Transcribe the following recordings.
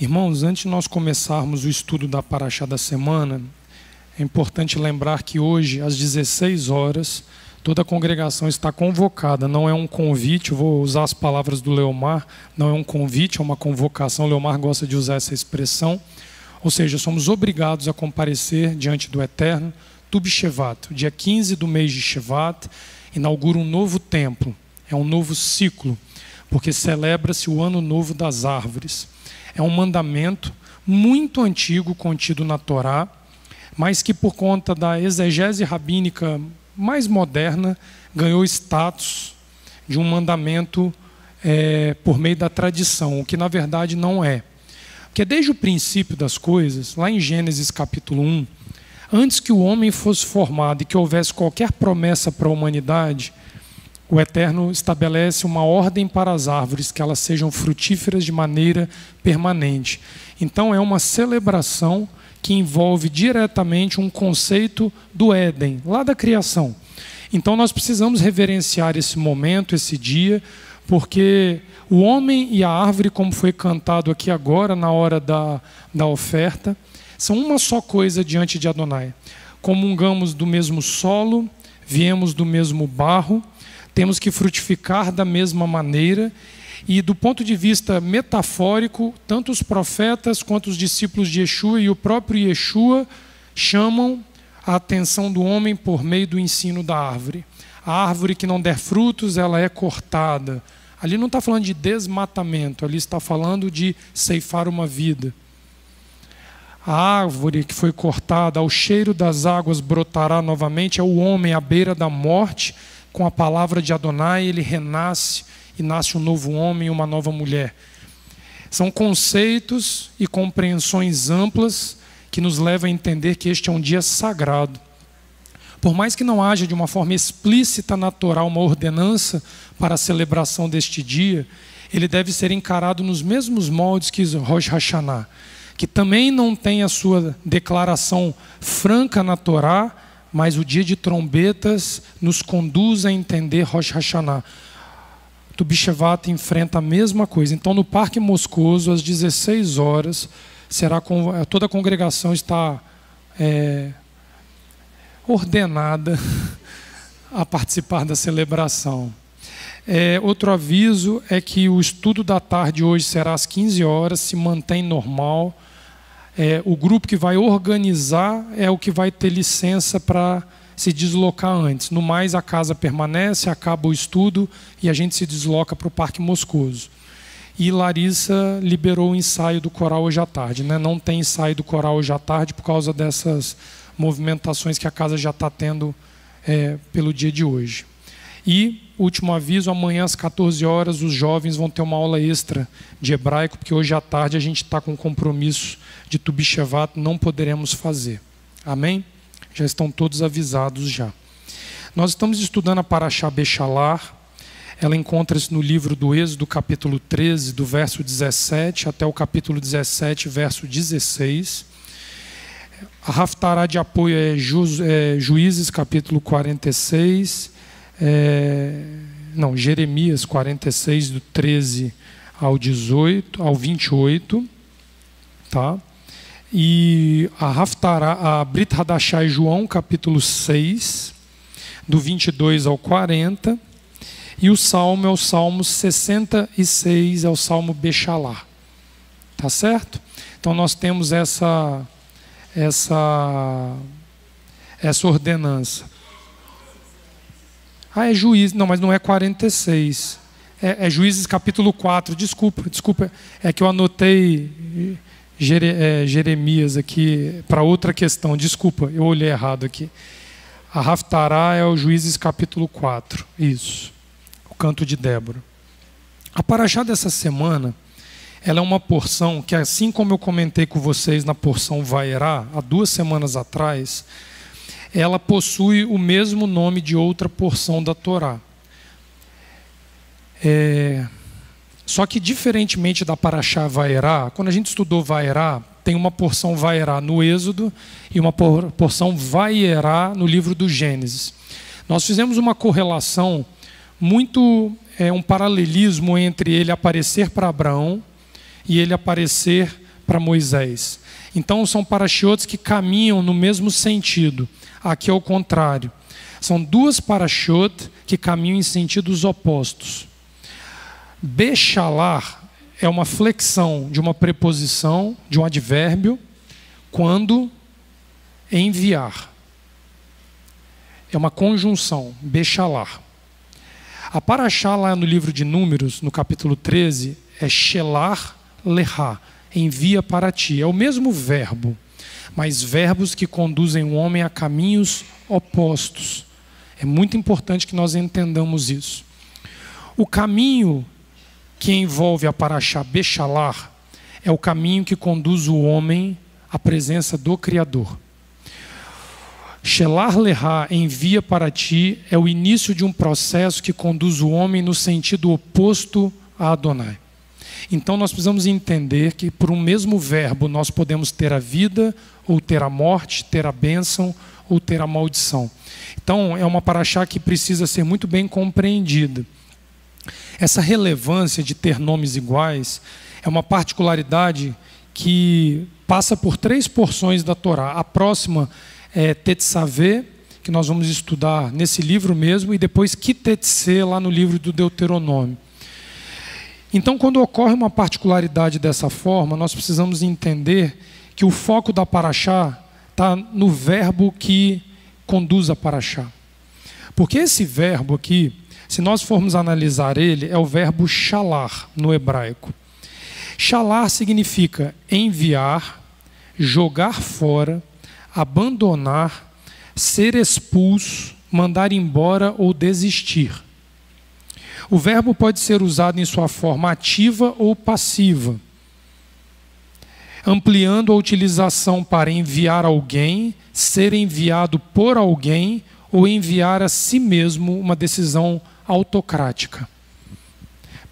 Irmãos, antes de nós começarmos o estudo da Paraxá da semana, é importante lembrar que hoje, às 16 horas, toda a congregação está convocada. Não é um convite, vou usar as palavras do Leomar, não é um convite, é uma convocação. O Leomar gosta de usar essa expressão. Ou seja, somos obrigados a comparecer diante do Eterno. Tu B'Shevat, dia 15 do mês de Shevat, inaugura um novo templo, é um novo ciclo, porque celebra-se o Ano Novo das Árvores. É um mandamento muito antigo contido na Torá, mas que por conta da exegese rabínica mais moderna, ganhou status de um mandamento por meio da tradição, o que na verdade não é. Porque desde o princípio das coisas, lá em Gênesis capítulo 1, antes que o homem fosse formado e que houvesse qualquer promessa para a humanidade, o Eterno estabelece uma ordem para as árvores, que elas sejam frutíferas de maneira permanente. Então é uma celebração que envolve diretamente um conceito do Éden, lá da criação. Então nós precisamos reverenciar esse momento, esse dia, porque o homem e a árvore, como foi cantado aqui agora, na hora da oferta, são uma só coisa diante de Adonai. Comungamos do mesmo solo, viemos do mesmo barro, temos que frutificar da mesma maneira. E do ponto de vista metafórico, tanto os profetas quanto os discípulos de Yeshua e o próprio Yeshua chamam a atenção do homem por meio do ensino da árvore. A árvore que não der frutos, ela é cortada. Ali não está falando de desmatamento, ali está falando de ceifar uma vida. A árvore que foi cortada, ao cheiro das águas brotará novamente, é o homem à beira da morte. Com a palavra de Adonai, ele renasce e nasce um novo homem e uma nova mulher. São conceitos e compreensões amplas que nos levam a entender que este é um dia sagrado. Por mais que não haja de uma forma explícita, natural, uma ordenança para a celebração deste dia, ele deve ser encarado nos mesmos moldes que Rosh Hashanah, que também não tem a sua declaração franca na Torá, mas o dia de trombetas nos conduz a entender Rosh Hashanah. Tu B'Shevat enfrenta a mesma coisa. Então, no Parque Moscoso, às 16 horas, toda a congregação está ordenada a participar da celebração. Outro aviso é que o estudo da tarde hoje será às 15 horas, se mantém normal. O grupo que vai organizar é o que vai ter licença para se deslocar antes. No mais, a casa permanece, acaba o estudo e a gente se desloca para o Parque Moscoso. E Larissa liberou o ensaio do coral hoje à tarde, né? Não tem ensaio do coral hoje à tarde por causa dessas movimentações que a casa já está tendo pelo dia de hoje. E, último aviso, amanhã às 14 horas os jovens vão ter uma aula extra de hebraico, porque hoje à tarde a gente está com compromisso de Tu B'Shevat, não poderemos fazer. Amém? Já estão todos avisados já. Nós estamos estudando a Paraxá Bechalar. Ela encontra-se no livro do Êxodo, capítulo 13, do verso 17 até o capítulo 17, verso 16. A Haftará de apoio é Juízes, capítulo 46. Jeremias 46, do 13 ao 28. Tá? E a Haftará, a Brit Hadashah é João, capítulo 6, do 22 ao 40. E o Salmo é o Salmo 66, é o Salmo Bechalar. Tá certo? Então nós temos essa ordenança. É Juízes, não, mas não é 46. É Juízes capítulo 4, desculpa. É que eu anotei Jeremias aqui para outra questão, desculpa, eu olhei errado aqui. A Haftará é o Juízes capítulo 4, isso. Canto de Débora. A Paraxá dessa semana, ela é uma porção que, assim como eu comentei com vocês na porção Vaerá, há 2 semanas atrás, ela possui o mesmo nome de outra porção da Torá. Só que, diferentemente da Parashá Vaerá, quando a gente estudou Vaerá, tem uma porção Vaerá no Êxodo e uma porção Vaierá no livro do Gênesis. Nós fizemos uma correlação um paralelismo entre ele aparecer para Abraão e ele aparecer para Moisés. Então, são parashiotes que caminham no mesmo sentido. Aqui é o contrário. São duas parashot que caminham em sentidos opostos. Bechalar é uma flexão de uma preposição, de um advérbio, quando enviar. É uma conjunção, bechalar. A parashá lá no livro de Números, no capítulo 13, é shelar lehá, envia para ti. É o mesmo verbo, mas verbos que conduzem o homem a caminhos opostos. É muito importante que nós entendamos isso. O caminho que envolve a parashá bechalar é o caminho que conduz o homem à presença do Criador. Shelar lehá, envia para ti, é o início de um processo que conduz o homem no sentido oposto a Adonai. Então nós precisamos entender que por um mesmo verbo nós podemos ter a vida, ou ter a morte, ter a bênção, ou ter a maldição. Então é uma parashá que precisa ser muito bem compreendida. Essa relevância de ter nomes iguais é uma particularidade que passa por 3 porções da Torá. A próxima é Tetzaveh, que nós vamos estudar nesse livro mesmo, e depois Kitetse, lá no livro do Deuteronômio. Então, quando ocorre uma particularidade dessa forma, nós precisamos entender que o foco da parashá está no verbo que conduz a parashá. Porque esse verbo aqui, se nós formos analisar ele, é o verbo shalar no hebraico. Shalar significa enviar, jogar fora, abandonar, ser expulso, mandar embora ou desistir. O verbo pode ser usado em sua forma ativa ou passiva, ampliando a utilização para enviar alguém, ser enviado por alguém ou enviar a si mesmo, uma decisão autocrática.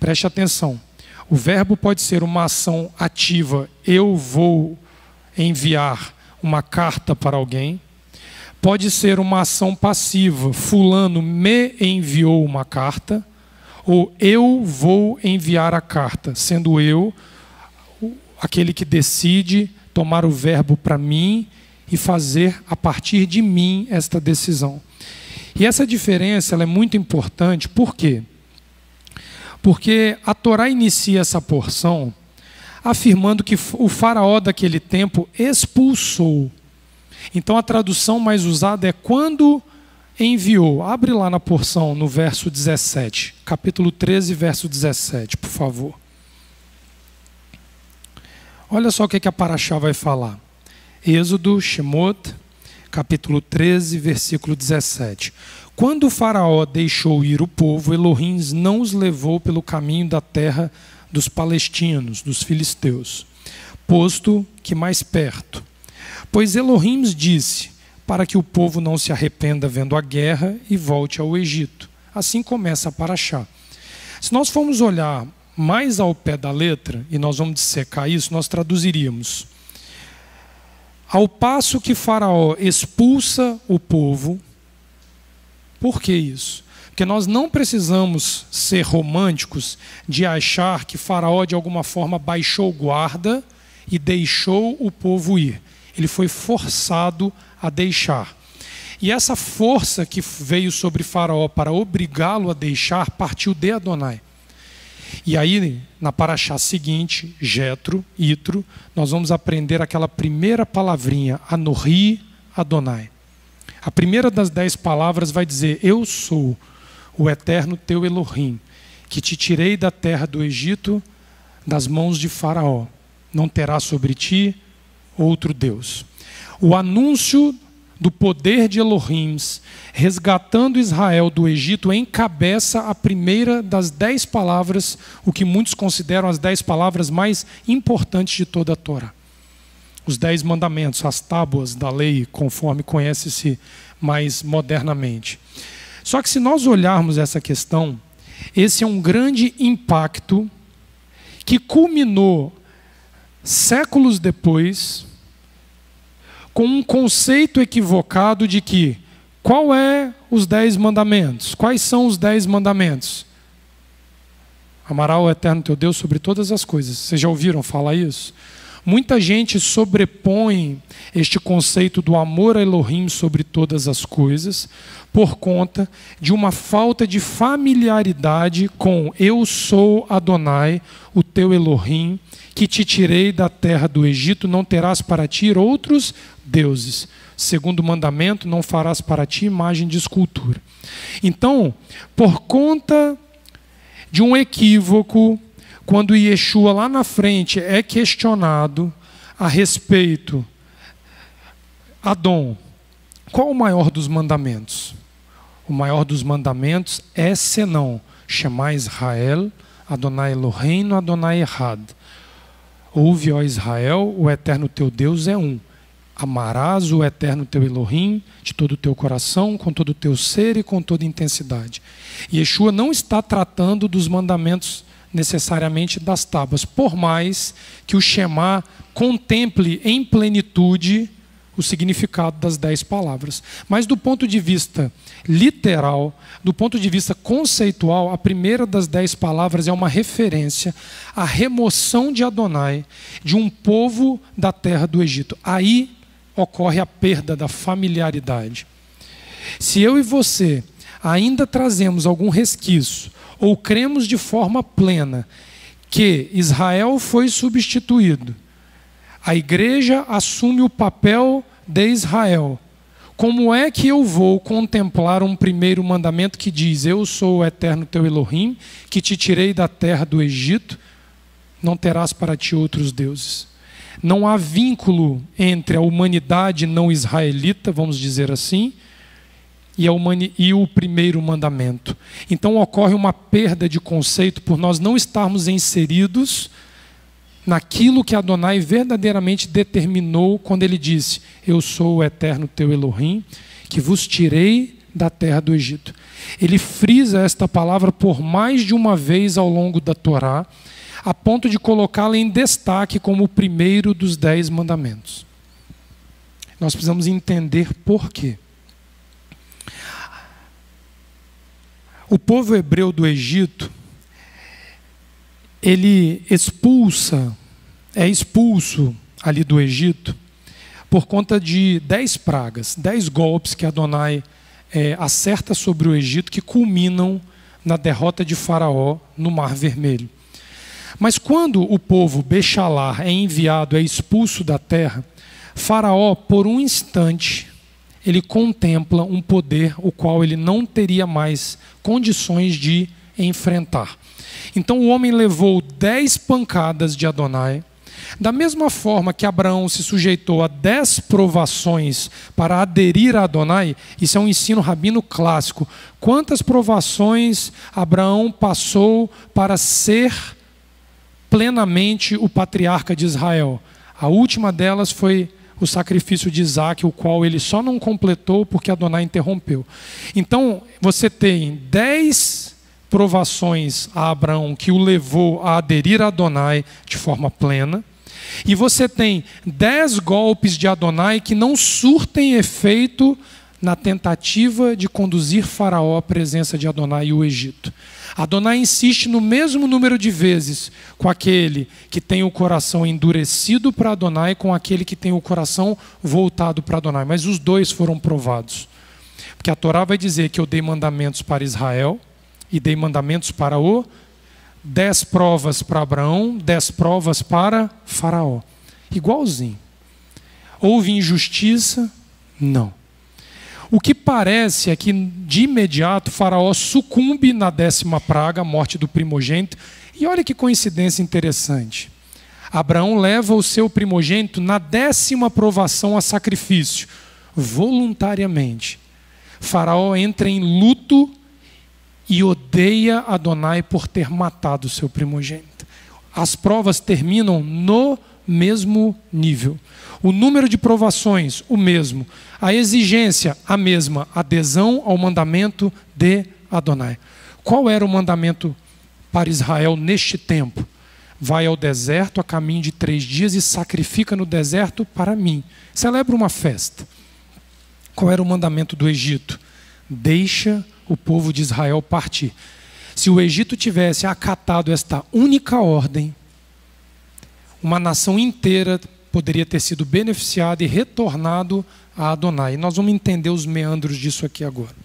Preste atenção. O verbo pode ser uma ação ativa, eu vou enviar uma carta para alguém. Pode ser uma ação passiva, fulano me enviou uma carta. Ou eu vou enviar a carta, sendo eu aquele que decide tomar o verbo para mim e fazer a partir de mim esta decisão. E essa diferença ela é muito importante, por quê? Porque a Torá inicia essa porção afirmando que o faraó daquele tempo expulsou. Então a tradução mais usada é quando enviou. Abre lá na porção, no verso 17. Capítulo 13, verso 17, por favor. Olha só o que a parashá vai falar. Êxodo, Shemot, capítulo 13, versículo 17. Quando o faraó deixou ir o povo, Elohim não os levou pelo caminho da terra dos palestinos, dos filisteus, posto que mais perto. Pois Elohim disse, para que o povo não se arrependa vendo a guerra e volte ao Egito. Assim começa a parashá. Se nós formos olhar mais ao pé da letra, e nós vamos dissecar isso, nós traduziríamos: ao passo que Faraó expulsa o povo. Por que isso? Porque nós não precisamos ser românticos de achar que Faraó de alguma forma baixou guarda e deixou o povo ir. Ele foi forçado a deixar. E essa força que veio sobre Faraó para obrigá-lo a deixar, partiu de Adonai. E aí, na parashá seguinte, Jetro, Itro, nós vamos aprender aquela primeira palavrinha, Anohi Adonai. A primeira das 10 palavras vai dizer, eu sou o eterno teu Elohim, que te tirei da terra do Egito, das mãos de Faraó. Não terá sobre ti outro Deus. O anúncio do poder de Elohim, resgatando Israel do Egito, encabeça a primeira das 10 palavras, o que muitos consideram as 10 palavras mais importantes de toda a Torá. Os 10 mandamentos, as tábuas da lei, conforme conhece-se mais modernamente. Só que se nós olharmos essa questão, esse é um grande impacto que culminou séculos depois com um conceito equivocado de que qual é os 10 mandamentos? Quais são os 10 mandamentos? Amarás o Eterno teu Deus sobre todas as coisas. Vocês já ouviram falar isso? Muita gente sobrepõe este conceito do amor a Elohim sobre todas as coisas por conta de uma falta de familiaridade com eu sou Adonai, o teu Elohim, que te tirei da terra do Egito, não terás para ti outros deuses. Segundo mandamento, não farás para ti imagem de escultura. Então, por conta de um equívoco, quando Yeshua lá na frente é questionado a respeito, Adão, qual o maior dos mandamentos? O maior dos mandamentos é senão Shema Israel, Adonai Eloheinu, Adonai Echad. Ouve, ó Israel, o Eterno teu Deus é um. Amarás o Eterno teu Elohim de todo o teu coração, com todo o teu ser e com toda intensidade. Yeshua não está tratando dos mandamentos necessariamente das tábuas, por mais que o Shema contemple em plenitude o significado das 10 palavras. Mas do ponto de vista literal, do ponto de vista conceitual, a primeira das 10 palavras é uma referência à remoção de Adonai de um povo da terra do Egito. Aí ocorre a perda da familiaridade. Se eu e você ainda trazemos algum resquício, ou cremos de forma plena que Israel foi substituído, a igreja assume o papel de Israel, como é que eu vou contemplar um primeiro mandamento que diz: eu sou o Eterno teu Elohim, que te tirei da terra do Egito, não terás para ti outros deuses? Não há vínculo entre a humanidade não israelita, vamos dizer assim, e o primeiro mandamento. Então ocorre uma perda de conceito por nós não estarmos inseridos naquilo que Adonai verdadeiramente determinou quando ele disse: eu sou o Eterno teu Elohim, que vos tirei da terra do Egito. Ele frisa esta palavra por mais de uma vez ao longo da Torá, a ponto de colocá-la em destaque como o primeiro dos 10 mandamentos. Nós precisamos entender por quê. O povo hebreu do Egito, ele é expulso ali do Egito por conta de 10 pragas, 10 golpes que Adonai acerta sobre o Egito, que culminam na derrota de Faraó no Mar Vermelho. Mas quando o povo Bechalá é enviado, é expulso da terra, Faraó, por um instante, ele contempla um poder o qual ele não teria mais condições de enfrentar. Então o homem levou 10 pancadas de Adonai, da mesma forma que Abraão se sujeitou a 10 provações para aderir a Adonai. Isso é um ensino rabino clássico. Quantas provações Abraão passou para ser plenamente o patriarca de Israel? A última delas foi o sacrifício de Isaac, o qual ele só não completou porque Adonai interrompeu. Então, você tem 10 provações a Abraão que o levou a aderir a Adonai de forma plena, e você tem 10 golpes de Adonai que não surtem efeito na tentativa de conduzir Faraó à presença de Adonai e o Egito. Adonai insiste no mesmo número de vezes com aquele que tem o coração endurecido para Adonai, com aquele que tem o coração voltado para Adonai. Mas os dois foram provados. Porque a Torá vai dizer que eu dei mandamentos para Israel e dei mandamentos para 10 provas para Abraão, 10 provas para Faraó. Igualzinho. Houve injustiça? Não. O que parece é que, de imediato, Faraó sucumbe na 10ª praga, a morte do primogênito. E olha que coincidência interessante. Abraão leva o seu primogênito na 10ª provação a sacrifício, voluntariamente. Faraó entra em luto e odeia Adonai por ter matado o seu primogênito. As provas terminam no mesmo nível. O número de provações, o mesmo. A exigência, a mesma. Adesão ao mandamento de Adonai. Qual era o mandamento para Israel neste tempo? vai ao deserto a caminho de 3 dias e sacrifica no deserto para mim. Celebra uma festa. Qual era o mandamento do Egito? Deixa o povo de Israel partir. Se o Egito tivesse acatado esta única ordem, uma nação inteira poderia ter sido beneficiada e retornado a Adonai. E nós vamos entender os meandros disso aqui agora.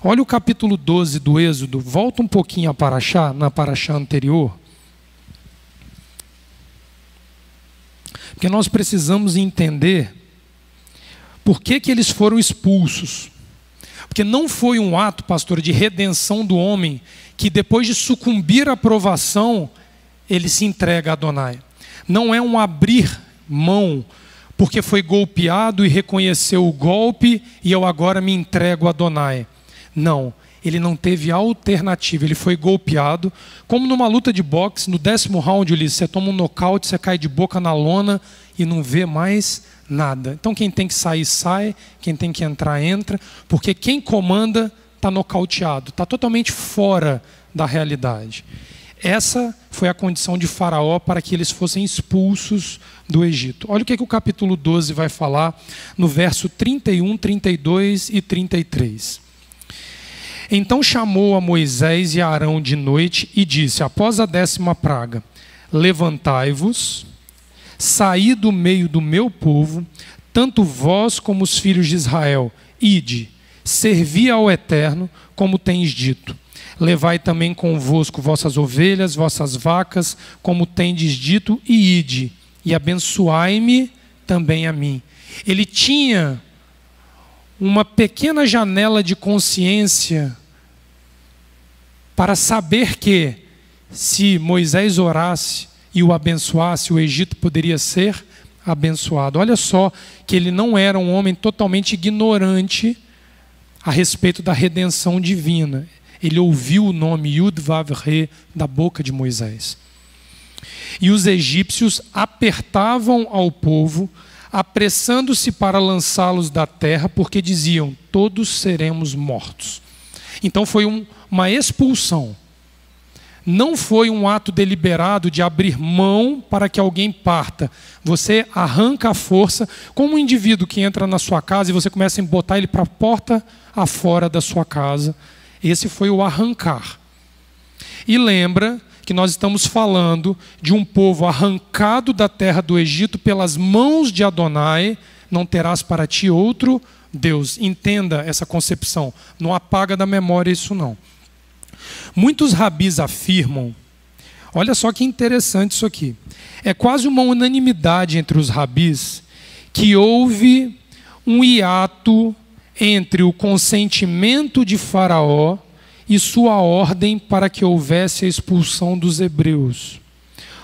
Olha o capítulo 12 do Êxodo, volta um pouquinho a Paraxá, na Paraxá anterior. Porque nós precisamos entender por que eles foram expulsos. Porque não foi um ato, pastor, de redenção do homem, que depois de sucumbir à provação, ele se entrega a Adonai. Não é um abrir mão, porque foi golpeado e reconheceu o golpe, e eu agora me entrego a Adonai. Não, ele não teve alternativa, ele foi golpeado, como numa luta de boxe, no 10º round, Ulisses, você toma um nocaute, você cai de boca na lona e não vê mais nada. Então quem tem que sair, sai, quem tem que entrar, entra, porque quem comanda está nocauteado, está totalmente fora da realidade. Essa foi a condição de Faraó para que eles fossem expulsos do Egito. Olha o que o capítulo 12 vai falar no verso 31, 32 e 33. Então chamou a Moisés e a Arão de noite e disse, após a 10ª praga, levantai-vos, saí do meio do meu povo, tanto vós como os filhos de Israel, ide, servi ao Eterno, como tens dito. Levai também convosco vossas ovelhas, vossas vacas, como tendes dito, e ide, e abençoai-me também a mim. Ele tinha uma pequena janela de consciência para saber que, se Moisés orasse e o abençoasse, o Egito poderia ser abençoado. Olha só que ele não era um homem totalmente ignorante a respeito da redenção divina. Ele ouviu o nome Yud-Vav-Re da boca de Moisés. E os egípcios apertavam ao povo, apressando-se para lançá-los da terra, porque diziam, todos seremos mortos. Então foi uma expulsão. Não foi um ato deliberado de abrir mão para que alguém parta. Você arranca a força, como um indivíduo que entra na sua casa e você começa a botar ele para a porta afora da sua casa. Esse foi o arrancar. E lembra que nós estamos falando de um povo arrancado da terra do Egito pelas mãos de Adonai, não terás para ti outro Deus. Entenda essa concepção, não apaga da memória isso não. Muitos rabis afirmam, olha só que interessante isso aqui, é quase uma unanimidade entre os rabis que houve um hiato entre o consentimento de Faraó e sua ordem para que houvesse a expulsão dos hebreus.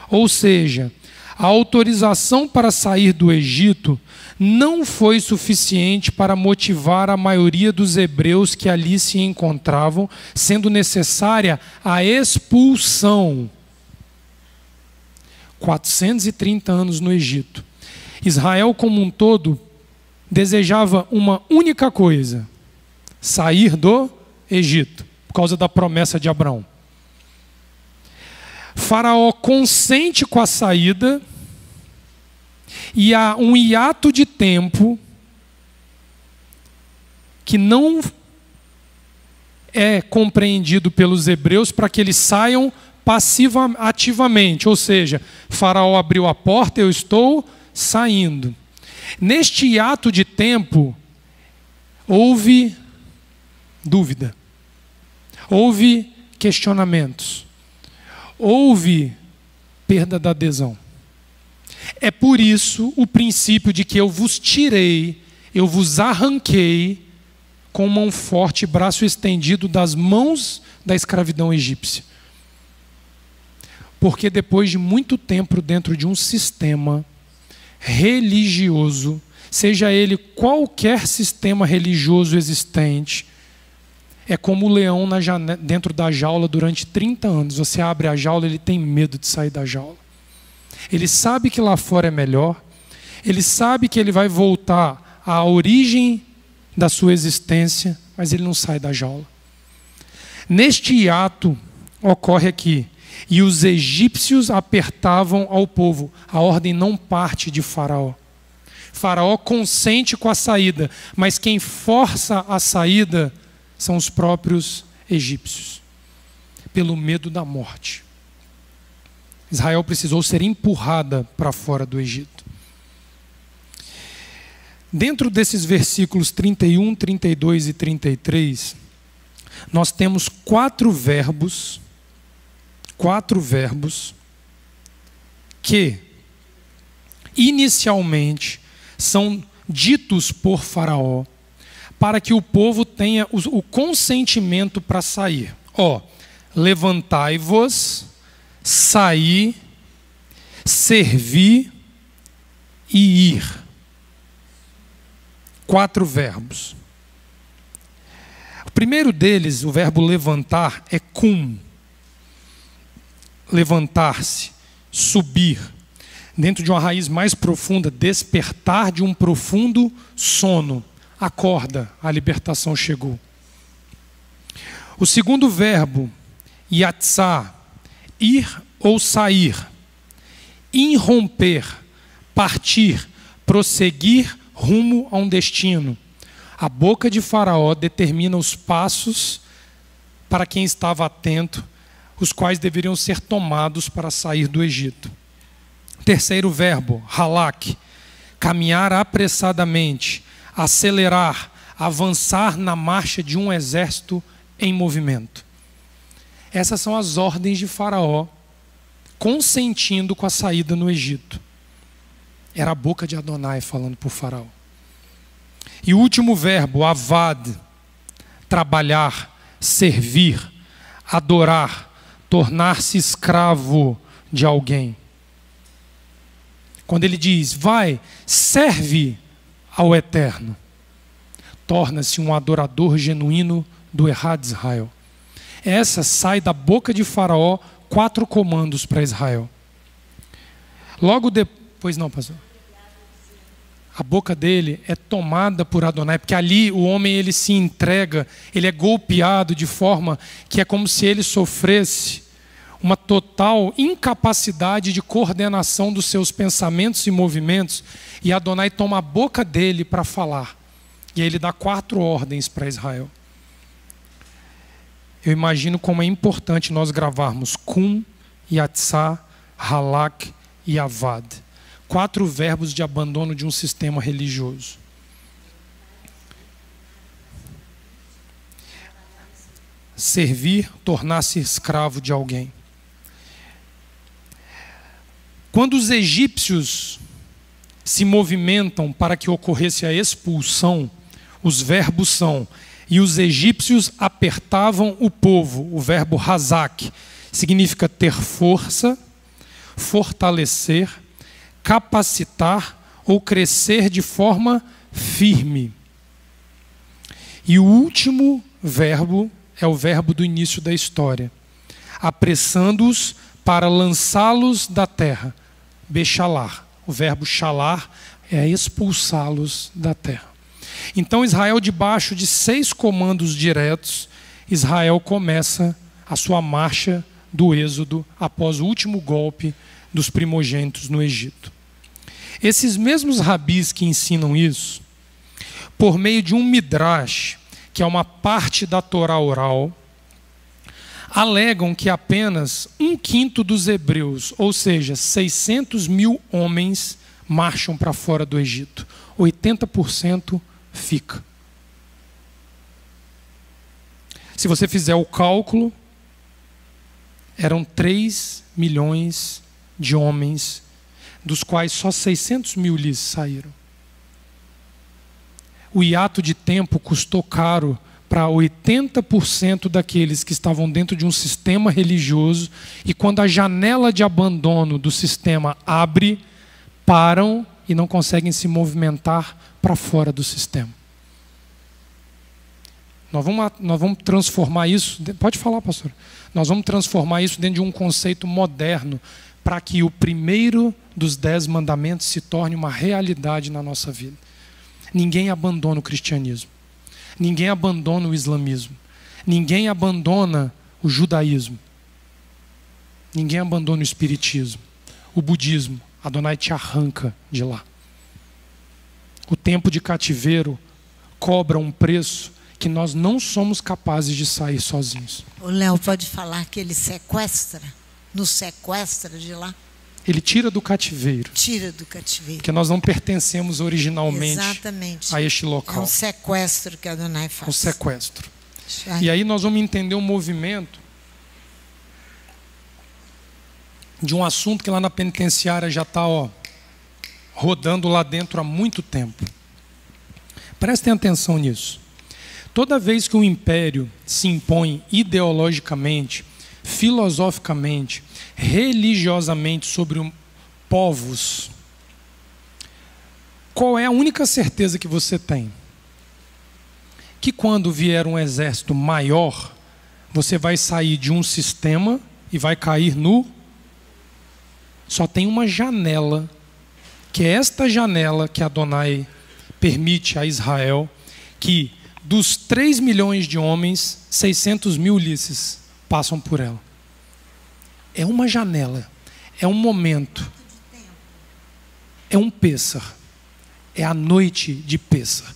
Ou seja, a autorização para sair do Egito não foi suficiente para motivar a maioria dos hebreus que ali se encontravam, sendo necessária a expulsão. 430 anos no Egito. Israel como um todo desejava uma única coisa: sair do Egito, por causa da promessa de Abraão. Faraó consente com a saída e há um hiato de tempo que não é compreendido pelos hebreus para que eles saiam ativamente, ou seja, Faraó abriu a porta, eu estou saindo. Neste hiato de tempo, houve dúvida, houve questionamentos, houve perda da adesão. É por isso o princípio de que eu vos tirei, eu vos arranquei com mão forte e braço estendido das mãos da escravidão egípcia. Porque depois de muito tempo dentro de um sistema religioso, seja ele qualquer sistema religioso existente, é como o leão dentro da jaula durante 30 anos. Você abre a jaula, ele tem medo de sair da jaula. Ele sabe que lá fora é melhor, ele sabe que ele vai voltar à origem da sua existência, mas ele não sai da jaula. Neste hiato ocorre aqui, e os egípcios apertavam ao povo. A ordem não parte de Faraó. Faraó consente com a saída, mas quem força a saída são os próprios egípcios, pelo medo da morte. Israel precisou ser empurrada para fora do Egito. Dentro desses versículos 31, 32 e 33, nós temos quatro verbos que inicialmente são ditos por Faraó para que o povo tenha o consentimento para sair. Levantai-vos, sair, servir e ir. 4 verbos. O primeiro deles, o verbo levantar, é cum. Levantar-se, subir. Dentro de uma raiz mais profunda, despertar de um profundo sono. Acorda, a libertação chegou. O segundo verbo, yatsá, ir ou sair. Irromper, partir, prosseguir rumo a um destino. A boca de Faraó determina os passos para quem estava atento, os quais deveriam ser tomados para sair do Egito. Terceiro verbo, halak, caminhar apressadamente, acelerar, avançar na marcha de um exército em movimento. Essas são as ordens de Faraó, consentindo com a saída no Egito. Era a boca de Adonai falando por Faraó. E o último verbo, avad, trabalhar, servir, adorar, tornar-se escravo de alguém. Quando ele diz, vai, serve ao Eterno, torna-se um adorador genuíno do Errad Israel. Essa sai da boca de Faraó 4 comandos para Israel. Logo depois, não, pastor. A boca dele é tomada por Adonai, porque ali o homem ele se entrega, ele é golpeado de forma que é como se ele sofresse uma total incapacidade de coordenação dos seus pensamentos e movimentos, e Adonai toma a boca dele para falar. E aí ele dá 4 ordens para Israel. Eu imagino como é importante nós gravarmos Kum, Yatsá, Halak e Avad. 4 verbos de abandono de um sistema religioso. Servir, tornar-se escravo de alguém. Quando os egípcios se movimentam para que ocorresse a expulsão, os verbos são: e os egípcios apertavam o povo. O verbo hazak significa ter força, fortalecer, capacitar ou crescer de forma firme. E o último verbo é o verbo do início da história: apressando-os para lançá-los da terra. Bechalar. O verbo chalar é expulsá-los da terra. Então Israel, debaixo de 6 comandos diretos, Israel começa a sua marcha do êxodo após o último golpe dos primogênitos no Egito. Esses mesmos rabis que ensinam isso, por meio de um midrash, que é uma parte da Torá oral, alegam que apenas 1/5 dos hebreus, ou seja, 600 mil homens, marcham para fora do Egito. 80% fica. Se você fizer o cálculo, eram 3 milhões de homens, dos quais só 600 mil lhes saíram. O hiato de tempo custou caro para 80% daqueles que estavam dentro de um sistema religioso, e quando a janela de abandono do sistema abre, param e não conseguem se movimentar para fora do sistema. Nós vamos transformar isso, pode falar, pastor, nós vamos transformar isso dentro de um conceito moderno, para que o primeiro dos 10 mandamentos se torne uma realidade na nossa vida. Ninguém abandona o cristianismo. Ninguém abandona o islamismo. Ninguém abandona o judaísmo. Ninguém abandona o espiritismo. O budismo, Adonai te arranca de lá. O tempo de cativeiro cobra um preço que nós não somos capazes de sair sozinhos. O Léo pode falar que ele sequestra, nos sequestra de lá? Ele tira do cativeiro. Tira do cativeiro. Porque nós não pertencemos originalmente Exatamente. a este local. É um sequestro que Adonai faz. Um sequestro. Aí. E aí nós vamos entender um movimento de um assunto que lá na penitenciária já está rodando lá dentro há muito tempo. Prestem atenção nisso. Toda vez que um império se impõe ideologicamente, filosoficamente, religiosamente sobre povos, qual é a única certeza que você tem? Que quando vier um exército maior, você vai sair de um sistema e vai cair no... Só tem uma janela, que é esta janela que Adonai permite a Israel, que dos 3 milhões de homens, 600 mil Ulisses passam por ela. É uma janela, é um momento, é um Pêssar, é a noite de Pêssar.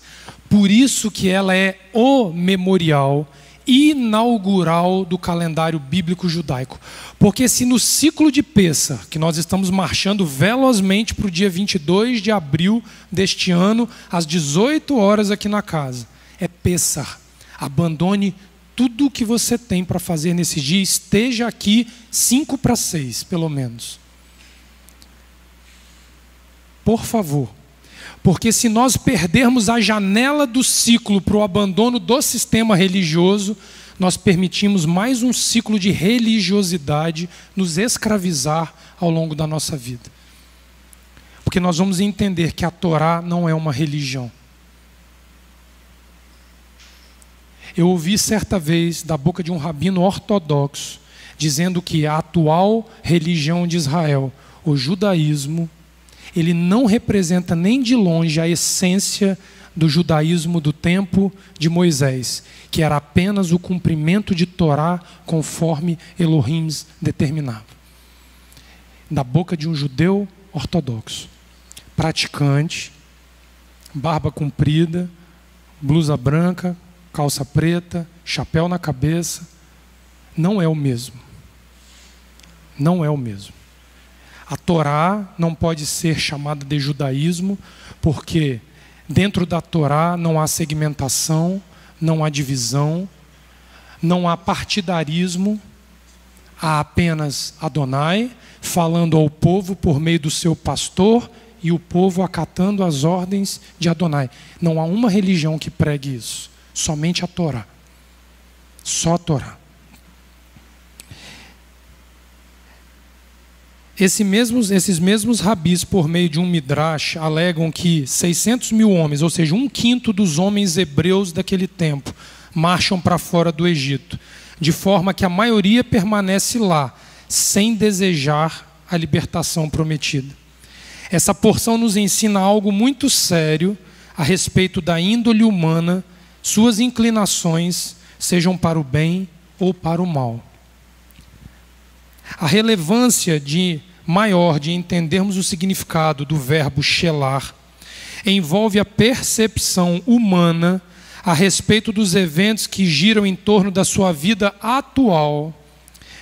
Por isso que ela é o memorial inaugural do calendário bíblico judaico. Porque se no ciclo de Pêssar, que nós estamos marchando velozmente para o dia 22 de abril deste ano, às 18 horas aqui na casa, é Pêssar. Abandone tudo o que você tem para fazer nesse dia, esteja aqui 5 para 6, pelo menos. Por favor. Porque se nós perdermos a janela do ciclo para o abandono do sistema religioso, nós permitimos mais um ciclo de religiosidade nos escravizar ao longo da nossa vida. Porque nós vamos entender que a Torá não é uma religião. Eu ouvi certa vez da boca de um rabino ortodoxo dizendo que a atual religião de Israel, o judaísmo, ele não representa nem de longe a essência do judaísmo do tempo de Moisés, que era apenas o cumprimento de Torá conforme Elohim determinava. Da boca de um judeu ortodoxo, praticante, barba comprida, blusa branca, calça preta, chapéu na cabeça, não é o mesmo. Não é o mesmo. A Torá não pode ser chamada de judaísmo, porque dentro da Torá não há segmentação, não há divisão, não há partidarismo, há apenas Adonai falando ao povo por meio do seu pastor e o povo acatando as ordens de Adonai. Não há uma religião que pregue isso, somente a Torá. Só a Torá. Esses mesmos rabis, por meio de um midrash, alegam que 600 mil homens, ou seja, 1/5 dos homens hebreus daquele tempo, marcham para fora do Egito, de forma que a maioria permanece lá, sem desejar a libertação prometida. Essa porção nos ensina algo muito sério a respeito da índole humana, suas inclinações, sejam para o bem ou para o mal. A relevância maior de entendermos o significado do verbo shelar envolve a percepção humana a respeito dos eventos que giram em torno da sua vida atual,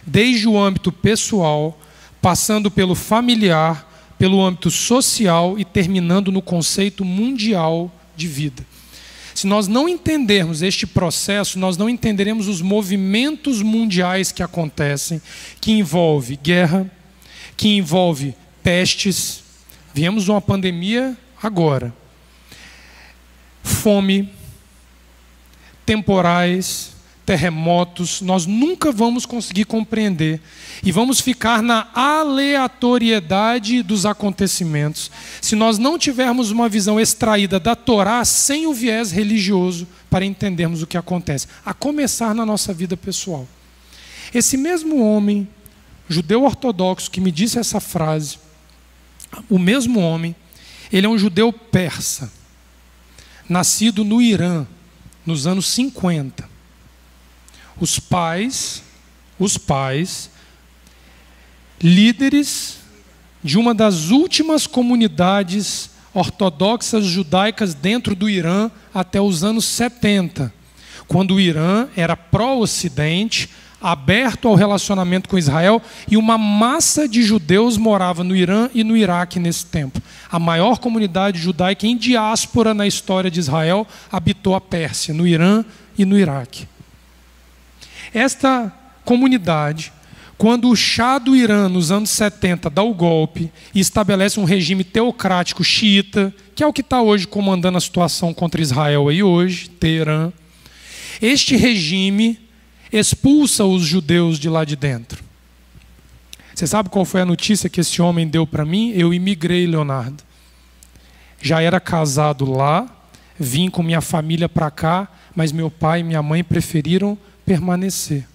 desde o âmbito pessoal, passando pelo familiar, pelo âmbito social e terminando no conceito mundial de vida. Se nós não entendermos este processo, nós não entenderemos os movimentos mundiais que acontecem, que envolve guerra, que envolve pestes. Viemos de uma pandemia agora. Fome, temporais, terremotos, nós nunca vamos conseguir compreender e vamos ficar na aleatoriedade dos acontecimentos se nós não tivermos uma visão extraída da Torá sem o viés religioso para entendermos o que acontece, a começar na nossa vida pessoal. Esse mesmo homem, judeu ortodoxo, que me disse essa frase, o mesmo homem, ele é um judeu persa, nascido no Irã, nos anos 50. Os pais líderes de uma das últimas comunidades ortodoxas judaicas dentro do Irã até os anos 70, quando o Irã era pró-Ocidente, aberto ao relacionamento com Israel, e uma massa de judeus morava no Irã e no Iraque nesse tempo. A maior comunidade judaica em diáspora na história de Israel habitou a Pérsia, no Irã e no Iraque. Esta comunidade, quando o Shah do Irã, nos anos 70, dá o golpe e estabelece um regime teocrático xiita, que é o que está hoje comandando a situação contra Israel aí hoje, Teherã, este regime expulsa os judeus de lá de dentro. Você sabe qual foi a notícia que esse homem deu para mim? Eu imigrei, Leonardo. Já era casado lá, vim com minha família para cá, mas meu pai e minha mãe preferiram permanecer.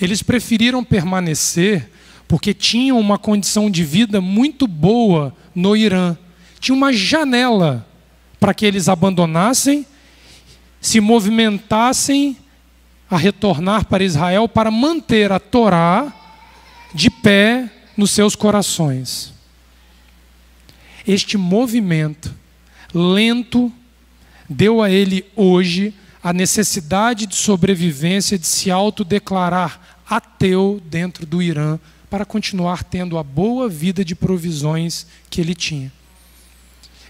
Eles preferiram permanecer porque tinham uma condição de vida muito boa no Irã. Tinha uma janela para que eles abandonassem, se movimentassem a retornar para Israel para manter a Torá de pé nos seus corações. Este movimento lento deu a ele hoje a necessidade de sobrevivência, de se autodeclarar ateu dentro do Irã para continuar tendo a boa vida de provisões que ele tinha.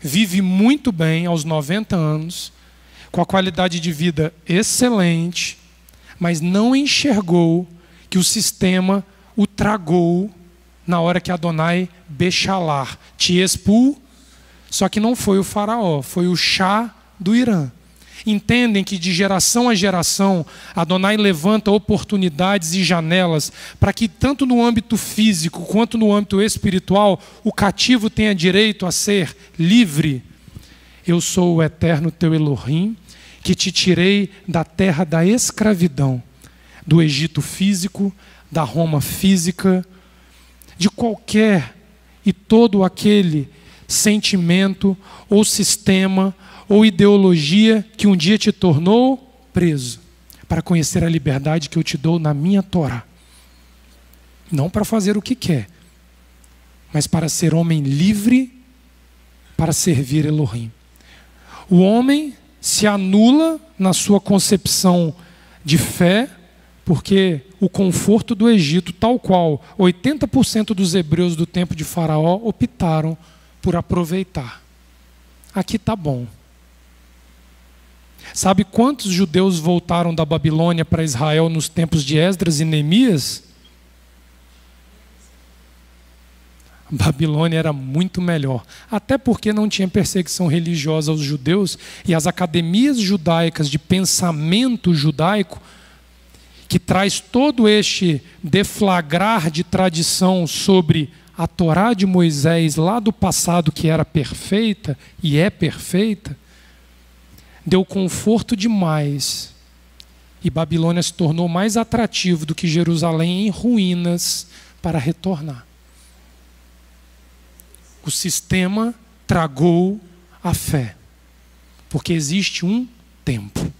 Vive muito bem aos 90 anos, com a qualidade de vida excelente, mas não enxergou que o sistema o tragou na hora que Adonai Bechalar te expul, só que não foi o faraó, foi o Shah do Irã. Entendem que de geração a geração Adonai levanta oportunidades e janelas para que tanto no âmbito físico quanto no âmbito espiritual o cativo tenha direito a ser livre. Eu sou o eterno teu Elohim, que te tirei da terra da escravidão, do Egito físico, da Roma física, de qualquer e todo aquele sentimento ou sistema ou ideologia que um dia te tornou preso, para conhecer a liberdade que eu te dou na minha Torá. Não para fazer o que quer, mas para ser homem livre, para servir Elohim. O homem se anula na sua concepção de fé, porque o conforto do Egito, tal qual 80% dos hebreus do tempo de Faraó optaram por aproveitar. Aqui está bom. Sabe quantos judeus voltaram da Babilônia para Israel nos tempos de Esdras e Neemias? A Babilônia era muito melhor, até porque não tinha perseguição religiosa aos judeus, e as academias judaicas de pensamento judaico, que traz todo este deflagrar de tradição sobre a Torá de Moisés lá do passado, que era perfeita e é perfeita, deu conforto demais, e Babilônia se tornou mais atrativo do que Jerusalém em ruínas para retornar. O sistema tragou a fé, porque existe um tempo.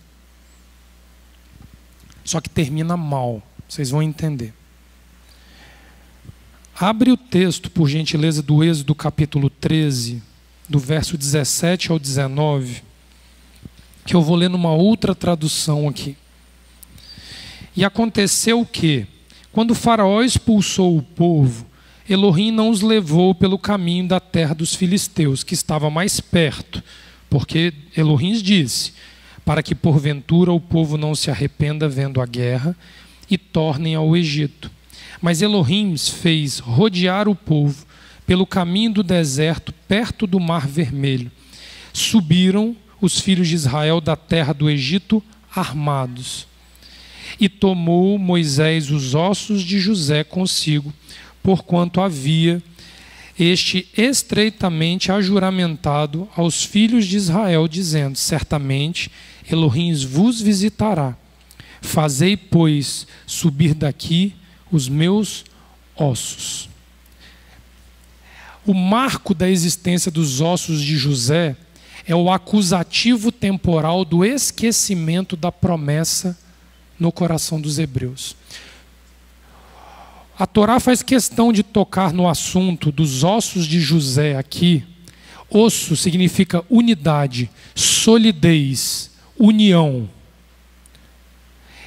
Só que termina mal, vocês vão entender. Abre o texto, por gentileza, do Êxodo capítulo 13, do verso 17 ao 19, que eu vou ler numa outra tradução aqui. E aconteceu que, quando o faraó expulsou o povo, Elohim não os levou pelo caminho da terra dos filisteus, que estava mais perto, porque Elohim disse, para que porventura o povo não se arrependa vendo a guerra e tornem ao Egito. Mas Elohim fez rodear o povo pelo caminho do deserto, perto do Mar Vermelho. Subiram os filhos de Israel da terra do Egito armados. E tomou Moisés os ossos de José consigo, porquanto havia este estreitamente ajuramentado aos filhos de Israel, dizendo, certamente Elohim vos visitará. Fazei, pois, subir daqui os meus ossos. O marco da existência dos ossos de José é o acusativo temporal do esquecimento da promessa no coração dos hebreus. A Torá faz questão de tocar no assunto dos ossos de José aqui. Osso significa unidade, solidez, união.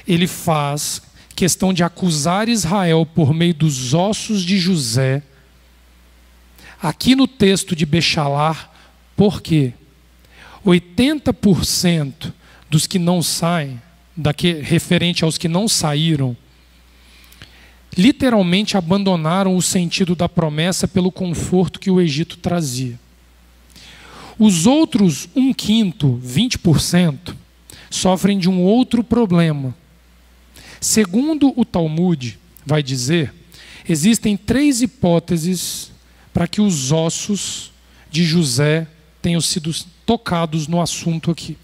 Ele faz questão de acusar Israel por meio dos ossos de José. Aqui no texto de Bechalar, por quê? 80% dos que não saem, referente aos que não saíram, literalmente abandonaram o sentido da promessa pelo conforto que o Egito trazia. Os outros 1/5, 20%, sofrem de um outro problema. Segundo o Talmud, vai dizer, existem 3 hipóteses para que os ossos de José tenham sido tocados no assunto aqui.